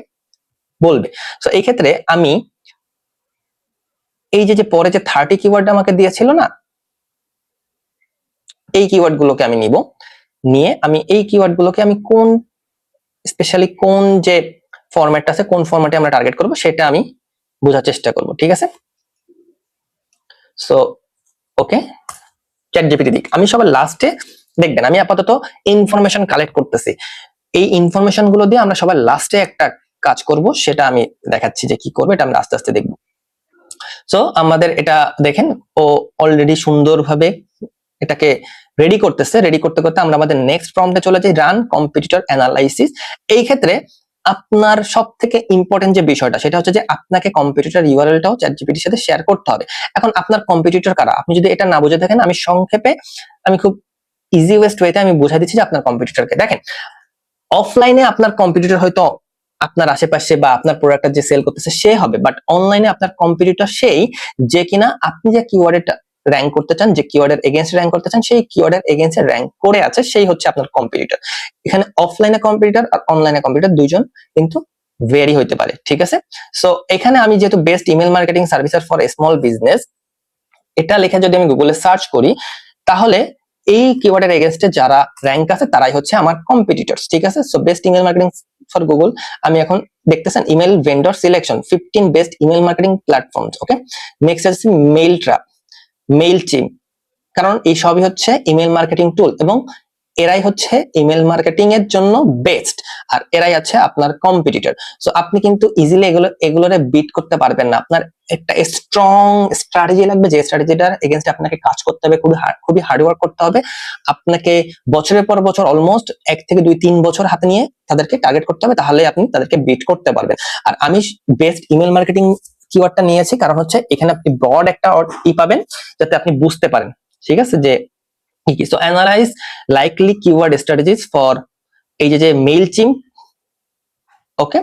বলবে। সো এই ক্ষেত্রে আমি এই যে পরে যে 30 কিওয়ার্ড আমাকে দিয়েছিল না, এই কিওয়ার্ড গুলোকে আমি নিব, নিয়ে আমি এই কিওয়ার্ড গুলোকে আমি কোন স্পেশালি কোন যে ফরম্যাটটা আছে, কোন ফরম্যাটে আমরা টার্গেট করব সেটা আমি বোঝার চেষ্টা করব, ঠিক আছে। সো ওকে, চ্যাটজিপিটি দিক আমি সবার লাস্টে দেখবেন, আমি আপাতত ইনফরমেশন কালেক্ট করতেছি, এই ইনফরমেশন গুলো দিয়ে আমরা সবার লাস্টে একটা কাজ করব, সেটা আমি দেখাচ্ছি যে কি করবে, এটা আমরা আস্তে আস্তে দেখব। সো আমাদের এটা দেখেন ও অলরেডি সুন্দরভাবে এটাকে রেডি করতেছে, রেডি করতে করতে আমরা আমাদের নেক্সট প্রম্পটে চলে যাই, রান কম্পিটিটর অ্যানালাইসিস। এই ক্ষেত্রে আপনার সব থেকে ইম্পর্টেন্ট যে বিষয়টা সেটা হচ্ছে যে আপনাকে কম্পিটিটর ইউআরএলটাও চ্যাটজিপিটির সাথে শেয়ার করতে হবে। এখন আপনার কম্পিটিটর কারা, আপনি যদি এটা না বুঝে থাকেন, আমি সংক্ষেপে আমি খুব ইজি ওয়েতে আমি বুঝাই দিচ্ছি যে আপনার কম্পিটিটরকে দেখেন। অফলাইনে আপনার কম্পিটিটর হয়তো আপনার আশেপাশে বা আপনার প্রোডাক্টটা যে সেল করতেছে সে হবে, বাট অনলাইনে আপনার কম্পিটিটর সেই যে কিনা আপনি যে কিওয়ার্ডটা র্যাঙ্ক করতে চান, যে কিওয়ার্ডের এগেইনস্ট র্যাঙ্ক করতে চান, সেই কিওয়ার্ডের এগেইনস্টে র্যাঙ্ক করে আছে, সেই হচ্ছে আপনার কম্পিটিটর। এখানে অফলাইনে কম্পিটিটর আর অনলাইনে কম্পিটিটর দুইজন কিন্তু ভেরি হইতে পারে, ঠিক আছে। সো এখানে আমি যেহেতু best email marketing services for small business এটা লিখে যদি আমি গুগলে সার্চ করি, তাহলে এই কিওয়ার্ডের এগেইনস্টে যারা র্যাঙ্ক আছে তারাই হচ্ছে আমার কম্পিটিটরস, ঠিক আছে। So best email marketing for Google, আমি এখন দেখতেছেন email vendor selection 15 best email marketing platforms. Okay, next আছে মেইলট্র্যাপ, মেইলচিম্প, কারণ এই সবই হচ্ছে ইমেল মার্কেটিং টুল এবং এরাই হচ্ছে ইমেল মার্কেটিং এর জন্য বেস্ট, আর এরাই আছে আপনার কম্পিটিটর। সো আপনি কিন্তু ইজিলি এগুলোরে বিট করতে পারবেন না, আপনার একটা স্ট্রং স্ট্র্যাটেজি লাগবে, যে স্ট্র্যাটেজিটার এগেইনস্টে আপনাকে কাজ করতে হবে, খুবই হার্ড ওয়ার্ক করতে হবে, আপনাকে বছরের পর বছর অলমোস্ট 1 থেকে 2-3 বছর হাতে নিয়ে তাদেরকে টার্গেট করতে হবে, তাহলে আপনি তাদেরকে বিট করতে পারবেন। আর আমি বেস্ট ইমেল মার্কেটিং কিওয়ার্ডটা নিয়েছি কারণ হচ্ছে এখানে আপনি ব্রড একটা পাবেন যাতে আপনি বুঝতে পারেন, ঠিক আছে, যে কি। So analyze likely keyword strategies for এই যে Mailchimp. Okay,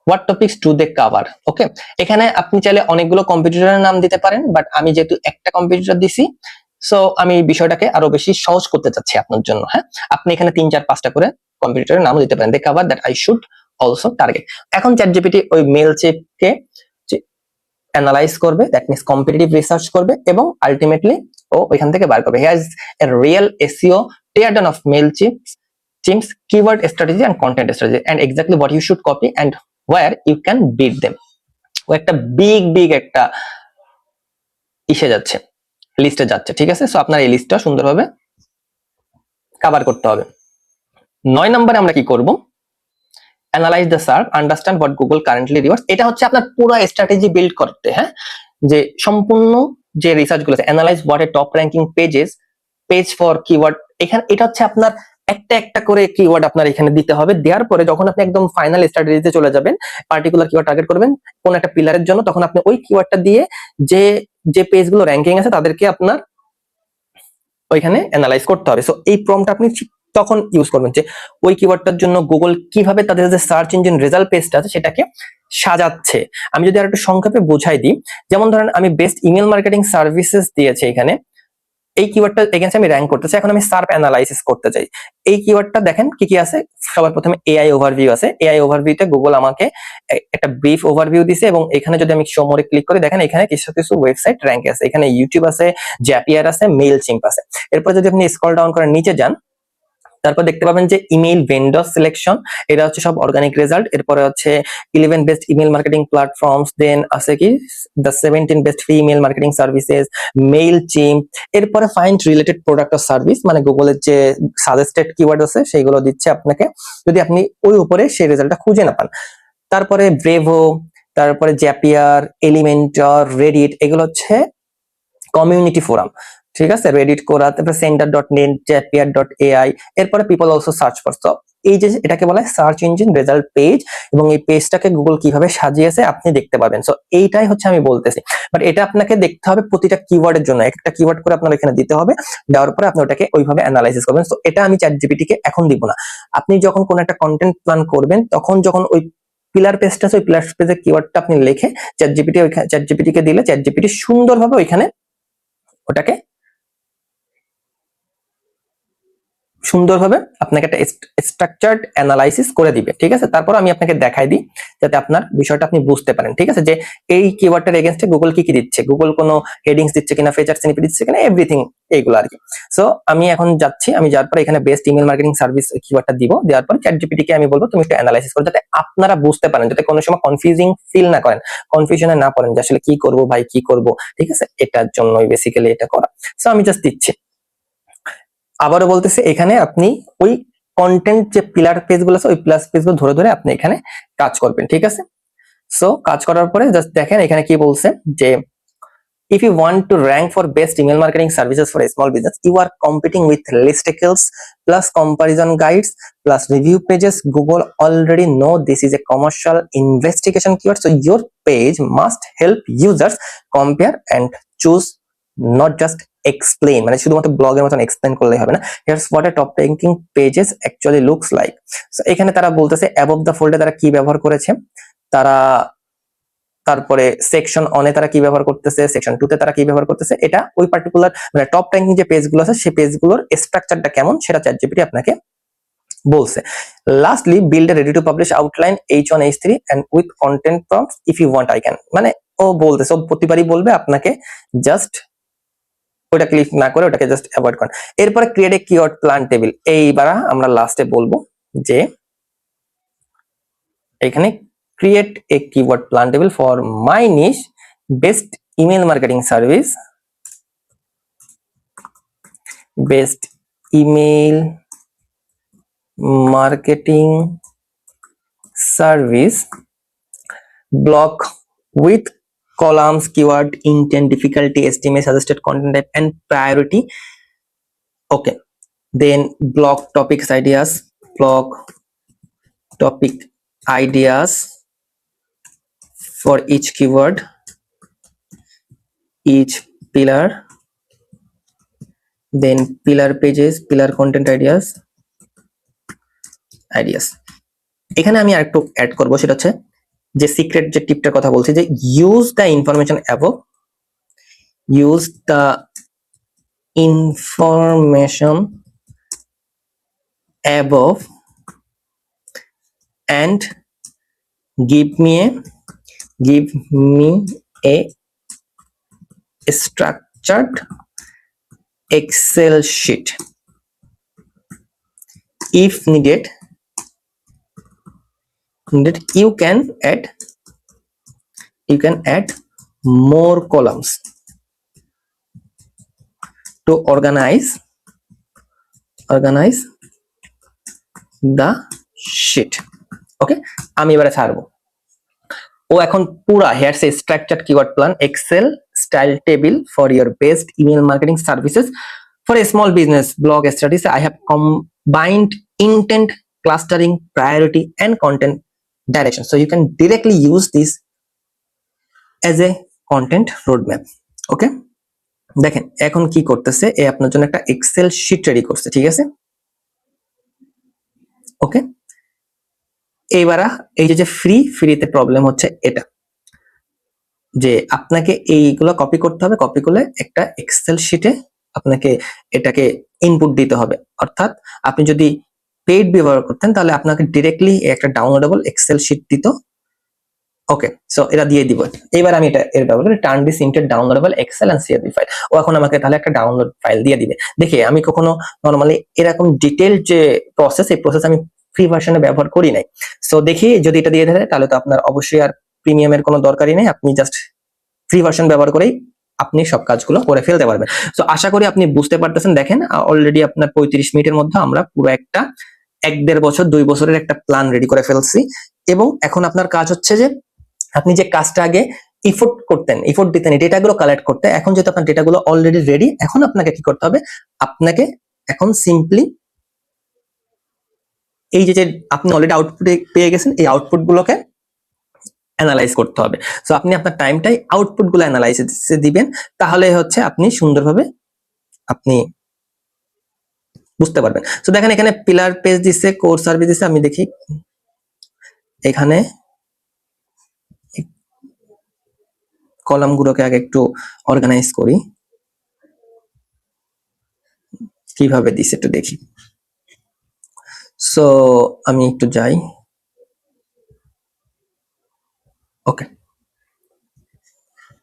what topics do they cover. Okay, এখানে আপনি চাইলে অনেকগুলো কম্পিটিটরের নাম দিতে পারেন, বাট আমি যেহেতু একটা কম্পিটিটর দিছি, সো আমি বিষয়টাকে আরো বেশি সহজ করতে চাচ্ছি আপনার জন্য। হ্যাঁ, আপনি এখানে 3-4-5টা করে কম্পিটিটরের নাম দিতে পারেন, they cover that I should also target. এখন চ্যাটজিপিটি ওই মেইলচিম্পকে অ্যানালাইজ করবে, দ্যাট মিন্স কম্পিটিটিভ রিসার্চ করবে এবং আলটিমেটলি ও ওইখান থেকে বার করবে here is a real SEO teardown of Mailchimp's keyword strategy and content strategy and exactly what you should copy and where you can beat them. ও একটা বিগ একটা ইসে যাচ্ছে, লিস্টে যাচ্ছে, ঠিক আছে। সো আপনার এই লিস্টটা সুন্দরভাবে কভার করতে হবে। 9 নম্বরে আমরা কি করব, analyse the search, understand what Google currently rewards. এটা হচ্ছে আপনার পুরো স্ট্র্যাটেজি বিল্ড করতে, হ্যাঁ, যে সম্পূর্ণ যে রিসার্চ গুলো আছে, analyse what a top ranking page for keyword. এখানে এটা হচ্ছে আপনার একটা করে কিওয়ার্ড আপনার এখানে দিতে হবে, দেওয়ার পরে যখন আপনি একদম ফাইনাল স্ট্র্যাটেজিতে চলে যাবেন, পার্টিকুলার কিওয়ার্ড টার্গেট করবেন কোন একটা পিলারের জন্য, তখন আপনি ওই কিওয়ার্ডটা দিয়ে যে পেজগুলো র্যাঙ্কিং আছে তাদেরকে আপনার ওইখানে অ্যানালাইজ করতে হবে। সো এই প্রম্পট আপনি তখন ইউজ করবেন যে ওই কিওয়ার্ডটার জন্য গুগল কিভাবে তাদের যে সার্চ ইঞ্জিন রেজাল্ট পেজটা আছে সেটাকে সাজাচ্ছে। আমি যদি আর একটু সংক্ষেপে বোঝাই দিই, যেমন ধরেন আমি বেস্ট ইমেল মার্কেটিং সার্ভিসেস দিয়েছি, এখানে এই কিওয়ার্ডটা এগেইনস্ট আমি র্যাঙ্ক করতে চাই, এখন আমি সার্চ অ্যানালাইসিস করতে চাই। এই কিওয়ার্ডটা দেখেন কি আছে, সবার প্রথমে এআই ওভারভিউ আছে, এআই ওভারভিউতে গুগল আমাকে একটা ব্রিফ ওভারভিউ দিছে এবং এখানে যদি আমি শো মোরে ক্লিক করি, দেখেন এখানে কিছু ওয়েবসাইট র্যাঙ্কে আছে, এখানে ইউটিউব আছে, জ্যাপিয়ার আছে, মেইলচিম্প আছে। এরপর যদি আপনি স্ক্রল ডাউন করে নিচে যান, তারপর দেখতে পাবেন যে ইমেইল ভেন্ডর সিলেকশন, এটা হচ্ছে সব অর্গানিক রেজাল্ট। এরপরে হচ্ছে 11 বেস্ট ইমেল মার্কেটিং প্ল্যাটফর্মস, দেন আছে কি the 17 best free email marketing services, mail চিম। এরপরে find related product or service, মানে গুগলের যে সাজেস্টেড কিওয়ার্ড আছে সেইগুলো দিচ্ছে আপনাকে, যদি আপনি ওই উপরে সেই রেজাল্টটা খুঁজে না পান। তারপরে ব্রেভো, তারপরে জ্যাপিয়ার, এলিমেন্টর, রেডিট, এগুলো হচ্ছে কমিউনিটি ফোরাম, ঠিক আছে, রেডিট কোরা, তারপরে সেন্টার.নেট, জ্যাপিয়ার.এআই। এরপরে people also search for. So এই যে এটাকে বলা হয় সার্চ ইঞ্জিন রেজাল্ট পেজ, এবং এই পেজটাকে গুগল কিভাবে সাজিয়েছে আপনি দেখতে পাবেন। সো এইটাই হচ্ছে আমি বলতেছি, বাট এটা আপনাকে দেখতে হবে প্রতিটা কিওয়ার্ডের জন্য, একটা কিওয়ার্ড করে আপনার এখানে দিতে হবে, দেওয়ার পরে আপনি ওটাকে ওইভাবে অ্যানালাইসিস করবেন। তো এটা আমি চ্যাটজিপিটি কে এখন দিব না, আপনি যখন কোন একটা কন্টেন্ট প্ল্যান করবেন তখন যখন ওই পিলার পেজটা আছে, ওই পিলার পেজের কিওয়ার্ডটা আপনি লিখে চ্যাটজিপিটি কে দিলে চ্যাটজিপিটি সুন্দরভাবে ওইখানে ওটাকে সুন্দরভাবে আপনাকে একটা স্ট্রাকচার্ড অ্যানালাইসিস করে দিবে, ঠিক আছে। তারপর আমি আপনাকে দেখাই দিই যাতে আপনার বিষয়টা আপনি বুঝতে পারেন, ঠিক আছে, যে এই কিওয়ার্ডটার এগেইনস্টে গুগল কি কি দিচ্ছে, গুগল কোনো হেডিংস দিচ্ছে কিনা, ফিচার স্নিপেট দিচ্ছে কিনা, এভরিথিং এইগুলো আর কি। সো আমি এখন যাচ্ছি, আমি যাওয়ার পর এখানে বেস্ট ইমেল মার্কেটিং সার্ভিস কিওয়ার্ডটা দিব, দেওয়ার পর চ্যাটজিপিটি কে আমি বলবো তুমি একটু অ্যানালাইসিস করো, যাতে আপনারা বুঝতে পারেন, যাতে কোনো সময় কনফিউজিং ফিল না করেন, কনফিউশনে না পড়েন যে আসলে কি করব ভাই, কি করব, ঠিক আছে, এটার জন্যই বেসিক্যালি এটা করা। সো আমি জাস্ট দিচ্ছি। আবারও বলতেছে এখানে আপনি ওই কন্টেন্ট যে পিলার পেজগুলো আছে ওই প্লাস পেজগুলো ধরে ধরে আপনি এখানে কাজ করবেন, ঠিক আছে। সো কাজ করার পরে জাস্ট দেখেন এখানে কি বলছে যে if you want to rank for best email marketing services for a small business, you are competing with listicles plus comparison guides plus review pages. Google already know this is a commercial investigation keyword, so your page must help users compare and choose, not just explain, মানে শুধুমাত্র ব্লগের মতন এক্সপ্লেন করলেই হবে না। Here's what a top ranking pages actually looks like. So এখানে তারা বলতেছে above the fold তারা কি ব্যবহার করেছে, তারা তারপরে সেকশন অনে তারা কি ব্যবহার করতেছে, সেকশন 2 তে তারা কি ব্যবহার করতেছে, এটা ওই পার্টিকুলার মানে টপ র্যাঙ্কিং যে পেজগুলো আছে সেই পেজগুলোর স্ট্রাকচারটা কেমন সেটা চ্যাটজিপিটি আপনাকে বলছে। Lastly build a ready to publish outline H1 H3 and with content prompts if you want I can, মানে ও বলতেছে, ও প্রতিবারই বলবে আপনাকে জাস্ট ওটা ক্লিক না করে ওটাকে জাস্ট অ্যাভয়েড করেন। এরপরে create a keyword plan table, এইবার আমরা লাস্টে বলবো যে এখানে create a keyword plan table for my niche best email marketing service, best email marketing service, block with columns, keyword, intent, difficulty, estimate, suggested content type and priority. Okay, then block topics ideas, block topic ideas for each keyword, each pillar, then pillar pages, pillar content ideas. এখানে আমি আরেকটু অ্যাড করব, সেটা হচ্ছে যে সিক্রেট যে টিপটার কথা বলছি, যে use the information above, use the information above and give me a structured Excel sheet. If needed you can add more columns to organize the sheet. Okay, আমি এবারে ছাড়বো। ও এখন পুরা here's structured keyword plan Excel style table for your best email marketing services for a small business blog strategies. I have combined intent, clustering, priority and content direction, so you can directly use this as a content roadmap. Okay, দেখেন এখন কি করতেছে, এ আপনার জন্য একটা এক্সেল শিট রেডি করছে, ঠিক আছে। ওকে, এইবার এই যে ফ্রিতে প্রবলেম হচ্ছে এটা যে আপনাকে এইগুলো কপি করতে হবে, কপি করলে একটা এক্সেল শিটে আপনাকে এটাকে ইনপুট দিতে হবে। অর্থাৎ আপনি যদি পেইড ব্যবহার করতেন তাহলে আপনাকে ডিরেক্টলি একটা ডাউনলোডেবল এক্সেল শিট দিত। ওকে, সো এটা দিয়ে দিব। এবার আমি এটা এর ব্যবহার করে turn this into downloadable Excel and CSV file. ও এখন আমাকে তাহলে একটা ডাউনলোড ফাইল দিয়ে দিবে। দেখি আমি কখনো নরমালি এরকম ডিটেইল যে প্রসেস, এই প্রসেস আমি ফ্রি ভার্সনে ব্যবহার করি নাই। সো দেখি যদি এটা দিয়ে দেয় তাহলে তো আপনার অবশ্যই আর প্রিমিয়ামের কোনো দরকারই নেই, আপনি জাস্ট ফ্রি ভার্সন ব্যবহার করেই আপনি সব কাজগুলো করে ফেলতে পারবেন। সো আশা করি আপনি বুঝতে পারতেছেন। দেখেন অলরেডি আপনার 35 মিনিটের মধ্যে আমরা পুরো একটা 1-1.5 বছর 2 বছরের একটা প্ল্যান রেডি করে ফেলছি। এবং এখন আপনার কাজ হচ্ছে যে আপনি যে কাজটা আগে ইফোর্ট দিতেন এই ডেটাগুলো কালেক্ট করতে, এখন যেহেতু আপনার ডেটাগুলো অলরেডি রেডি, এখন আপনাকে কি করতে হবে, আপনাকে এখন সিম্পলি এই যে আপনি অলরেডি আউটপুট পেয়ে গেছেন, এই আউটপুট গুলোকে অ্যানালাইজ করতে হবে। সো আপনি আপনার টাইমটাই আউটপুট গুলো অ্যানালাইসিসে দিবেন, তাহলে হচ্ছে আপনি সুন্দরভাবে আপনি বুঝতে পারবেন। সো দেখেন এখানে পিলার পেজ দিচ্ছে, কোর সার্ভিস দিচ্ছে। আমি দেখি এখানে কলামগুলোকে আগে একটু অর্গানাইজ করি, কিভাবে দিছে একটু দেখি। সো আমি একটু যাই। ওকে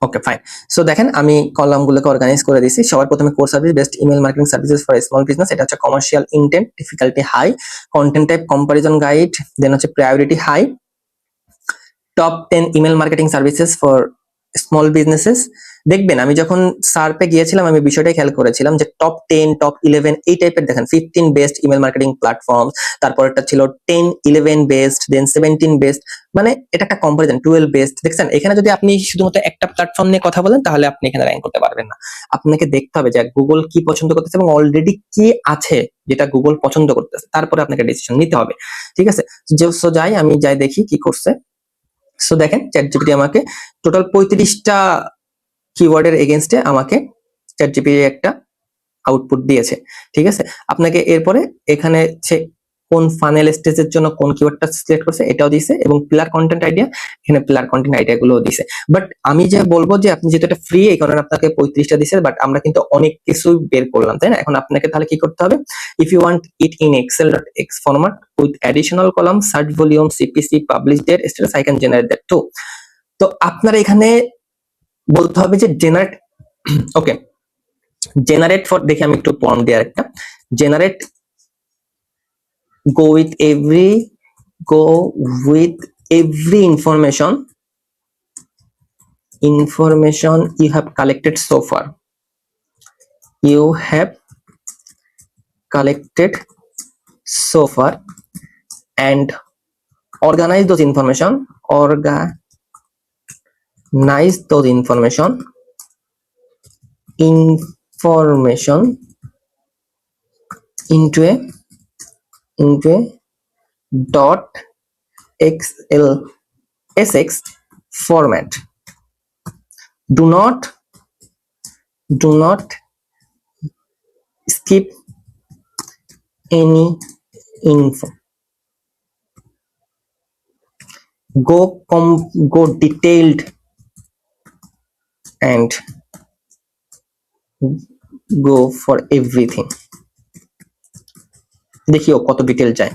ওকে ফাইন। সো দেখেন আমি কলামগুলোকে অর্গানাইজ করে দিয়েছি। সবার প্রথমে core service, best email marketing services for small business, এটা হচ্ছে commercial intent, difficulty high, content type comparison guide, then হচ্ছে priority high, top 10 email marketing services for small businesses. দেখবেন আমি যখন সার্পে গিয়েছিলাম আমি বিষয়টাই খেয়াল করেছিলাম যে টপ 10, টপ 11 এই টাইপের দেখেন, 15 বেস্ট ইমেল মার্কেটিং প্ল্যাটফর্ম, তারপর একটা ছিল 10, 11 বেস্ট, দেন 17 বেস্ট, মানে এটা একটা কম্পারিজন 12 বেস্ট। দেখছেন এখানে যদি আপনি শুধুমাত্র একটা প্ল্যাটফর্ম নিয়ে কথা বলেন তাহলে আপনি এখানে র্যাঙ্ক করতে পারবেন না। আপনাকে দেখতে হবে যে গুগল কি পছন্দ করতেছে এবং অলরেডি কি আছে যেটা গুগল পছন্দ করতেছে, তারপরে আপনাকে ডিসিশন নিতে হবে। ঠিক আছে, সো আমি যাই দেখি কি করছে। সো দেখেন চ্যাটজিপিটি আমাকে টোটাল 35টা কিওয়ার্ডের এগেইনস্টে আমাকে চ্যাটজিপিটি একটা আউটপুট দিয়েছে। ঠিক আছে, আপনাকে এরপরে এখানে কোন ফানেল স্টেজের জন্য কোন কিওয়ার্ডটা সিলেক্ট করছে এটাও দিয়েছে, এবং পিলার কন্টেন্ট আইডিয়া, এখানে পিলার কন্টেন্ট আইডিয়া গুলোও দিয়েছে। বাট আমি যে বলবো যে আপনি যেহেতু এটা ফ্রি এই কারণে আপনাকে 35টা দিয়েছে, বাট আমরা কিন্তু অনেক কিছু বের করলাম, তাই না? এখন আপনাকে তাহলে কি করতে হবে, if you want it in excel.x format with additional column, search volume, CPC, publish date, status, I can generate that too. তো আপনার এখানে বলতে হবে যে জেনারেট, ওকে জেনারেট ফর, দেখি আমি একটু প্রম্পট দেই একটা, generate go with every information you have collected so far, and organize those information into a .xlsx format. Do not skip any info. Go detailed and go for everything. देखिए কত ডিটেল চাই।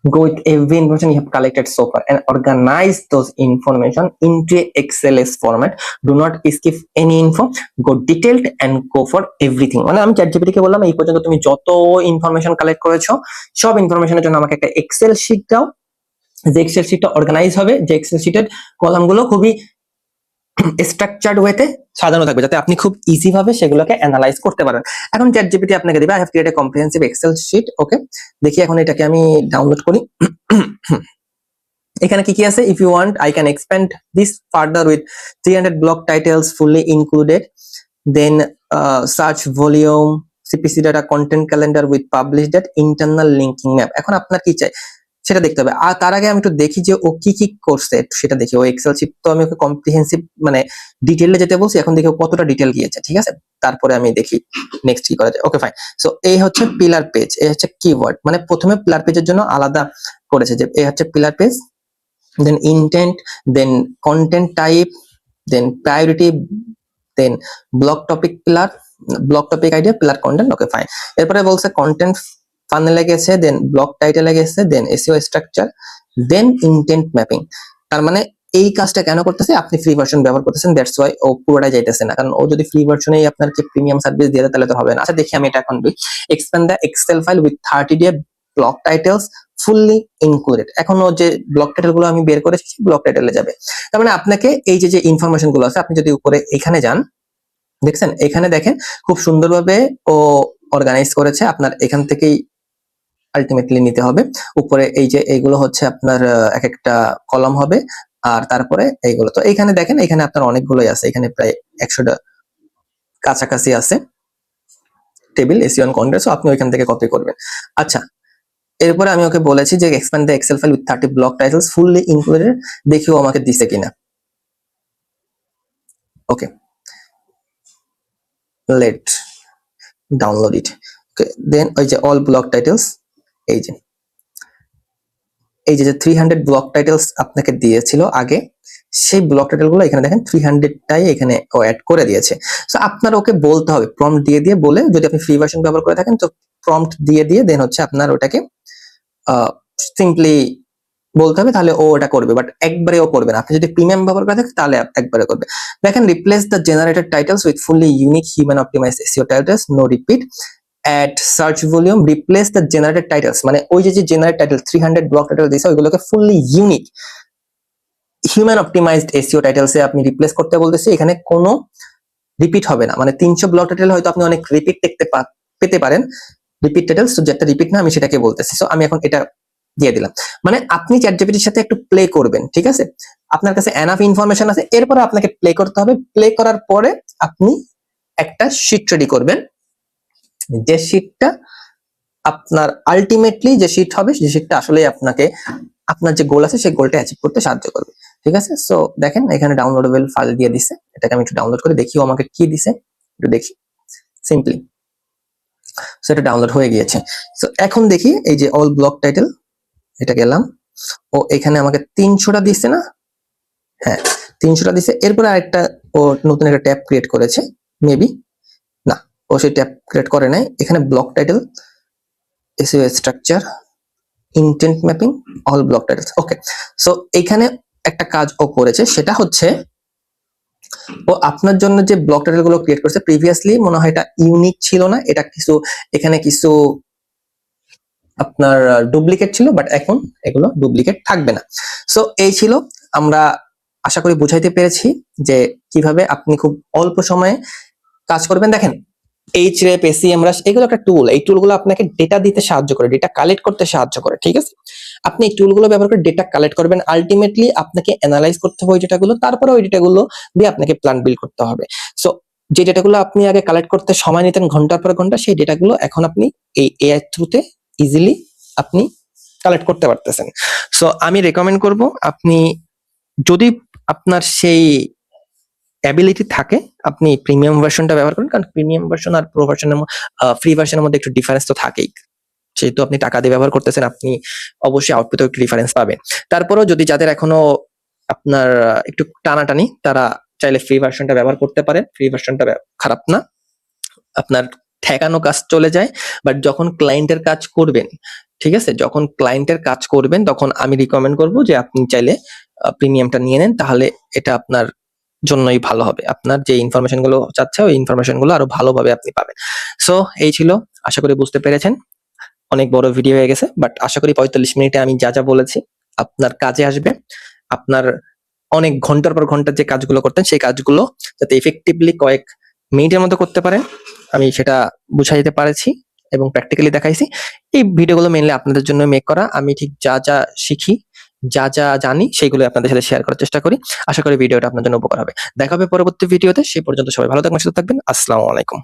Go with every information you have collected so far and organize those information into a XLS format. Do not skip any info. Go detailed and go for everything. মানে আমি চ্যাটজিপিটি কে বললাম এই পর্যন্ত তুমি যত ইনফরমেশন কালেক্ট করেছো সব ইনফরমেশনের জন্য আমাকে একটা এক্সেল শিট দাও, যে এক্সেল শিটটা অর্গানাইজ হবে, যে এক্সেল শিটের কলামগুলো খুবই স্ট্রাকচার্ড ওয়েতে সাজানো থাকবে যাতে আপনি খুব ইজি ভাবে সেগুলোকে অ্যানালাইজ করতে পারেন। এখন চ্যাটজিপিটি আপনাকে দিবে I have created a comprehensive Excel sheet. Okay, দেখি এখন এটাকে আমি ডাউনলোড করি। এখানে কি কি আছে, if you want I can expand this further with 300 blog titles fully included, then search volume, CPC data, content calendar with publish date, internal linking map. এখন আপনার কি চাই সেটা দেখতে হবে। আর তার আগে আমি একটু দেখি যে ও কি কি করছে সেটা দেখি। ও এক্সেল শিট তো আমি ওকে কম্প্রিহেন্সিভ মানে ডিটেইলে যেতে বলছি, এখন দেখি কতটা ডিটেইল গিয়েছে। ঠিক আছে, তারপরে আমি দেখি নেক্সট কি করা যায়। Okay fine. সো এই হচ্ছে পিলার পেজ, এই হচ্ছে কিওয়ার্ড, মানে প্রথমে পিলার পেজের জন্য আলাদা করেছে যে এই হচ্ছে pillar page, then intent, then content type, then priority, then blog topic pillar, blog topic idea, pillar content. Okay fine. এরপরে বলছে কন্টেন্ট ফানেলে গেছে, দেন ব্লক টাইটেলে গেছে, then SEO structure, then intent mapping. তার মানে এই কাজটা কেন করতেছে, আপনি ফ্রি ভার্সন ব্যবহার করতেছেন, দ্যাটস ওয়াই ও পুরোটাই যাইতেছে না। কারণ ও যদি ফ্রি ভার্সনেই আপনাকে প্রিমিয়াম সার্ভিস দিয়ে দেয় তাহলে তো হবে না। আচ্ছা দেখি আমি এটা এখন দিই, expand the Excel file with 30 day blog titles fully included. এখন ও যে ব্লক টাইটেল গুলো আমি বের করেছি ব্লক টাইটেলে যাবে। তার মানে আপনাকে এই যে ইনফরমেশন গুলো আছে, আপনি যদি উপরে এখানে যান, দেখছেন এখানে দেখেন খুব সুন্দরভাবে ও অর্গানাইজ করেছে। আপনার এখান থেকেই আলটিমেটলি নিতে হবে। উপরে এই যে এইগুলো হচ্ছে আপনার এক একটা কলাম হবে, আর তারপরে এইগুলো তো এইখানে দেখেন, এখানে আপনার অনেকগুলোই আছে, এখানে প্রায় 100টা কাছাকাছি আছে table SEO on content. So আপনি ওইখান থেকে কপি করবেন। আচ্ছা, এরপরে আমি ওকে বলেছি যে expand the Excel file with 30 blog titles fully included, দেখিও আমাকে দিছে কিনা। ওকে, লেট ডাউনলোড ইট। ওকে, দেন ওই যে অল ব্লক টাইটেলস, এই যে 300 ব্লক টাইটেলস আপনাকে দিয়েছিল আগে, সেই ব্লক টাইটেল গুলো এখানে দেখেন 300টাই এখানে ও অ্যাড করে দিয়েছে। সো আপনার ওকে বলতে হবে, প্রম্পট দিয়ে দিয়ে বলে, যদি আপনি ফ্রি ভার্সন ব্যবহার করে থাকেন তো প্রম্পট দিয়ে দিয়ে দেন হচ্ছে আপনার ওটাকে সিম্পলি বলতে হবে, তাহলে ও ওটা করবে। বাট একবারে ও করবে না, আপনি যদি প্রিমিয়াম ব্যবহার করে থাকেন তাহলে একবারে করবে। দেখেন, replace the generated titles with fully unique human optimized SEO titles, no repeat, at search volume, replace the generated titles. মানে ওই যে জেনারেট টাইটেল 300 ব্লক টাইটেল দিয়েছে ওইগুলোকে fully unique human optimized SEO টাইটেলসে আপনি রিপ্লেস করতে বলতেছি। এখানে কোনো রিপিট হবে না। মানে 300 ব্লক টাইটেল হয়তো আপনি অনেক রিপিট দেখতে পেতে পারেন, রিপিট টাইটেলস, তো যেটা রিপিট না আমি সেটাকে বলতেছি। সো আমি এখন এটা দিয়ে দিলাম। মানে আপনি চ্যাটজিপিটির সাথে একটু প্লে করবেন, ঠিক আছে? আপনার কাছে এনাফ ইনফরমেশন আছে, এরপরে আপনাকে প্লে করতে হবে। প্লে করার পরে আপনি একটা শিট রেডি করবেন, যে শিটটা আপনার আলটিমেটলি যে শিট হবে, সেই শিটটা আসলে আপনাকে আপনার যে গোল আছে সেই গোলটা অ্যাচিভ করতে সাহায্য করবে, ঠিক আছে? সো দেখেন এখানে ডাউনলোডেবল ফাইল দিয়ে দিছে, এটাকে আমি একটু ডাউনলোড করে দেখিও আমাকে কি দিছে, একটু দেখি সিম্পলি। সো এটা ডাউনলোড হয়ে গিয়েছে। সো এখন দেখি এই যে অল ব্লক টাইটেল, এটা গেলাম, ও এখানে আমাকে 300টা দিচ্ছে না? হ্যাঁ 300টা দিচ্ছে। এরপরে আরেকটা ও নতুন একটা ট্যাব ক্রিয়েট করেছে মেবি, না ও সেই ট্যাব ক্রিয়েট করে নাই। এখানে blog title, SEO structure, intent mapping, all blog titles. Okay, so এখানে একটা কাজ ও করেছে, সেটা হচ্ছে ও আপনার জন্য যে ব্লক টাইটেল গুলো ক্রিয়েট করেছে প্রিভিয়াসলি মনে হয় এটা ইউনিক ছিল না, এটা কিছু এখানে কিছু আপনার ডুপ্লিকেট ছিল, বাট এখন এগুলো ডুপ্লিকেট থাকবে না। সো এই ছিল, আমরা আশা করি বুঝাইতে পেরেছি যে কিভাবে আপনি খুব অল্প সময়ে কাজ করবেন। দেখেন এইচরেপ, এসইএমরাশ এগুলো একটা টুল, এই টুলগুলো আপনাকে ডেটা দিতে সাহায্য করে, ডেটা কালেক্ট করতে সাহায্য করে, ঠিক আছে? আপনি এই টুলগুলো ব্যবহার করে ডেটা কালেক্ট করবেন, আলটিমেটলি আপনাকে অ্যানালাইজ করতে হবে ওই ডেটাগুলো, তারপরে ওই ডেটাগুলো দিয়ে আপনাকে প্ল্যান বিল্ড করতে হবে। সো যে ডেটাগুলো আপনি আগে কালেক্ট করতে সময় নিতেন ঘন্টার পর ঘন্টা, সেই ডেটাগুলো এখন আপনি এই এআই থ্রুতে ইজিলি আপনি কালেক্ট করতে পারতেছেন। সো আমি রেকমেন্ড করব, আপনি যদি আপনার সেই অ্যাবিলিটি থাকে আপনি প্রিমিয়াম ভার্সনটা ব্যবহার করেন, কারণ প্রিমিয়াম ভার্সন আর প্রো ভার্সনের ফ্রি ভার্সনের মধ্যে একটু ডিফারেন্স তো থাকেই। যেহেতু আপনি টাকা দিয়ে ব্যবহার করতেছেন, আপনি অবশ্যই আউটপুটে একটু ডিফারেন্স পাবেন। তারপরেও যদি যাদের এখনো আপনার একটু টানাটানি, তারা চাইলে ফ্রি ভার্সনটা ব্যবহার করতে পারেন। ফ্রি ভার্সনটা খারাপ না, আপনার ঠেকানো কাজ চলে যায়। বাট যখন ক্লায়েন্টের কাজ করবেন, ঠিক আছে, যখন ক্লায়েন্টের কাজ করবেন তখন আমি রিকমেন্ড করব যে আপনি চাইলে প্রিমিয়ামটা নিয়ে নেন, তাহলে এটা আপনার জন্যই ভালো হবে। আপনার যে ইনফরমেশন গুলো চাচ্ছে ওই ইনফরমেশন গুলো আরো ভালোভাবে আপনি পাবেন। সো এই ছিল, আশা করি বুঝতে পেরেছেন। অনেক বড় ভিডিও হয়ে গেছে, বাট আশা করি 45 মিনিটে আমি যা যা বলেছি আপনার কাজে আসবে। আপনার অনেক ঘন্টার পর ঘন্টা যে কাজগুলো করতেন সেই কাজগুলো যাতে ইফেক্টিভলি কয়েক মিনিটের মধ্যে করতে পারেন, আমি সেটা বুঝাইতে পারছি এবং প্র্যাকটিক্যালি দেখাইছি। এই ভিডিওগুলো মেইনলি আপনাদের জন্য মেক করা। আমি ঠিক যা যা শিখি, যা যা জানি সেগুলো আপনাদের সাথে শেয়ার করার চেষ্টা করি। আশা করি ভিডিওটা আপনার জন্য উপকার হবে। দেখা হবে পরবর্তী ভিডিওতে। সেই পর্যন্ত সবাই ভালো থাকবেন, সুস্থ থাকবেন। আসসালামু আলাইকুম।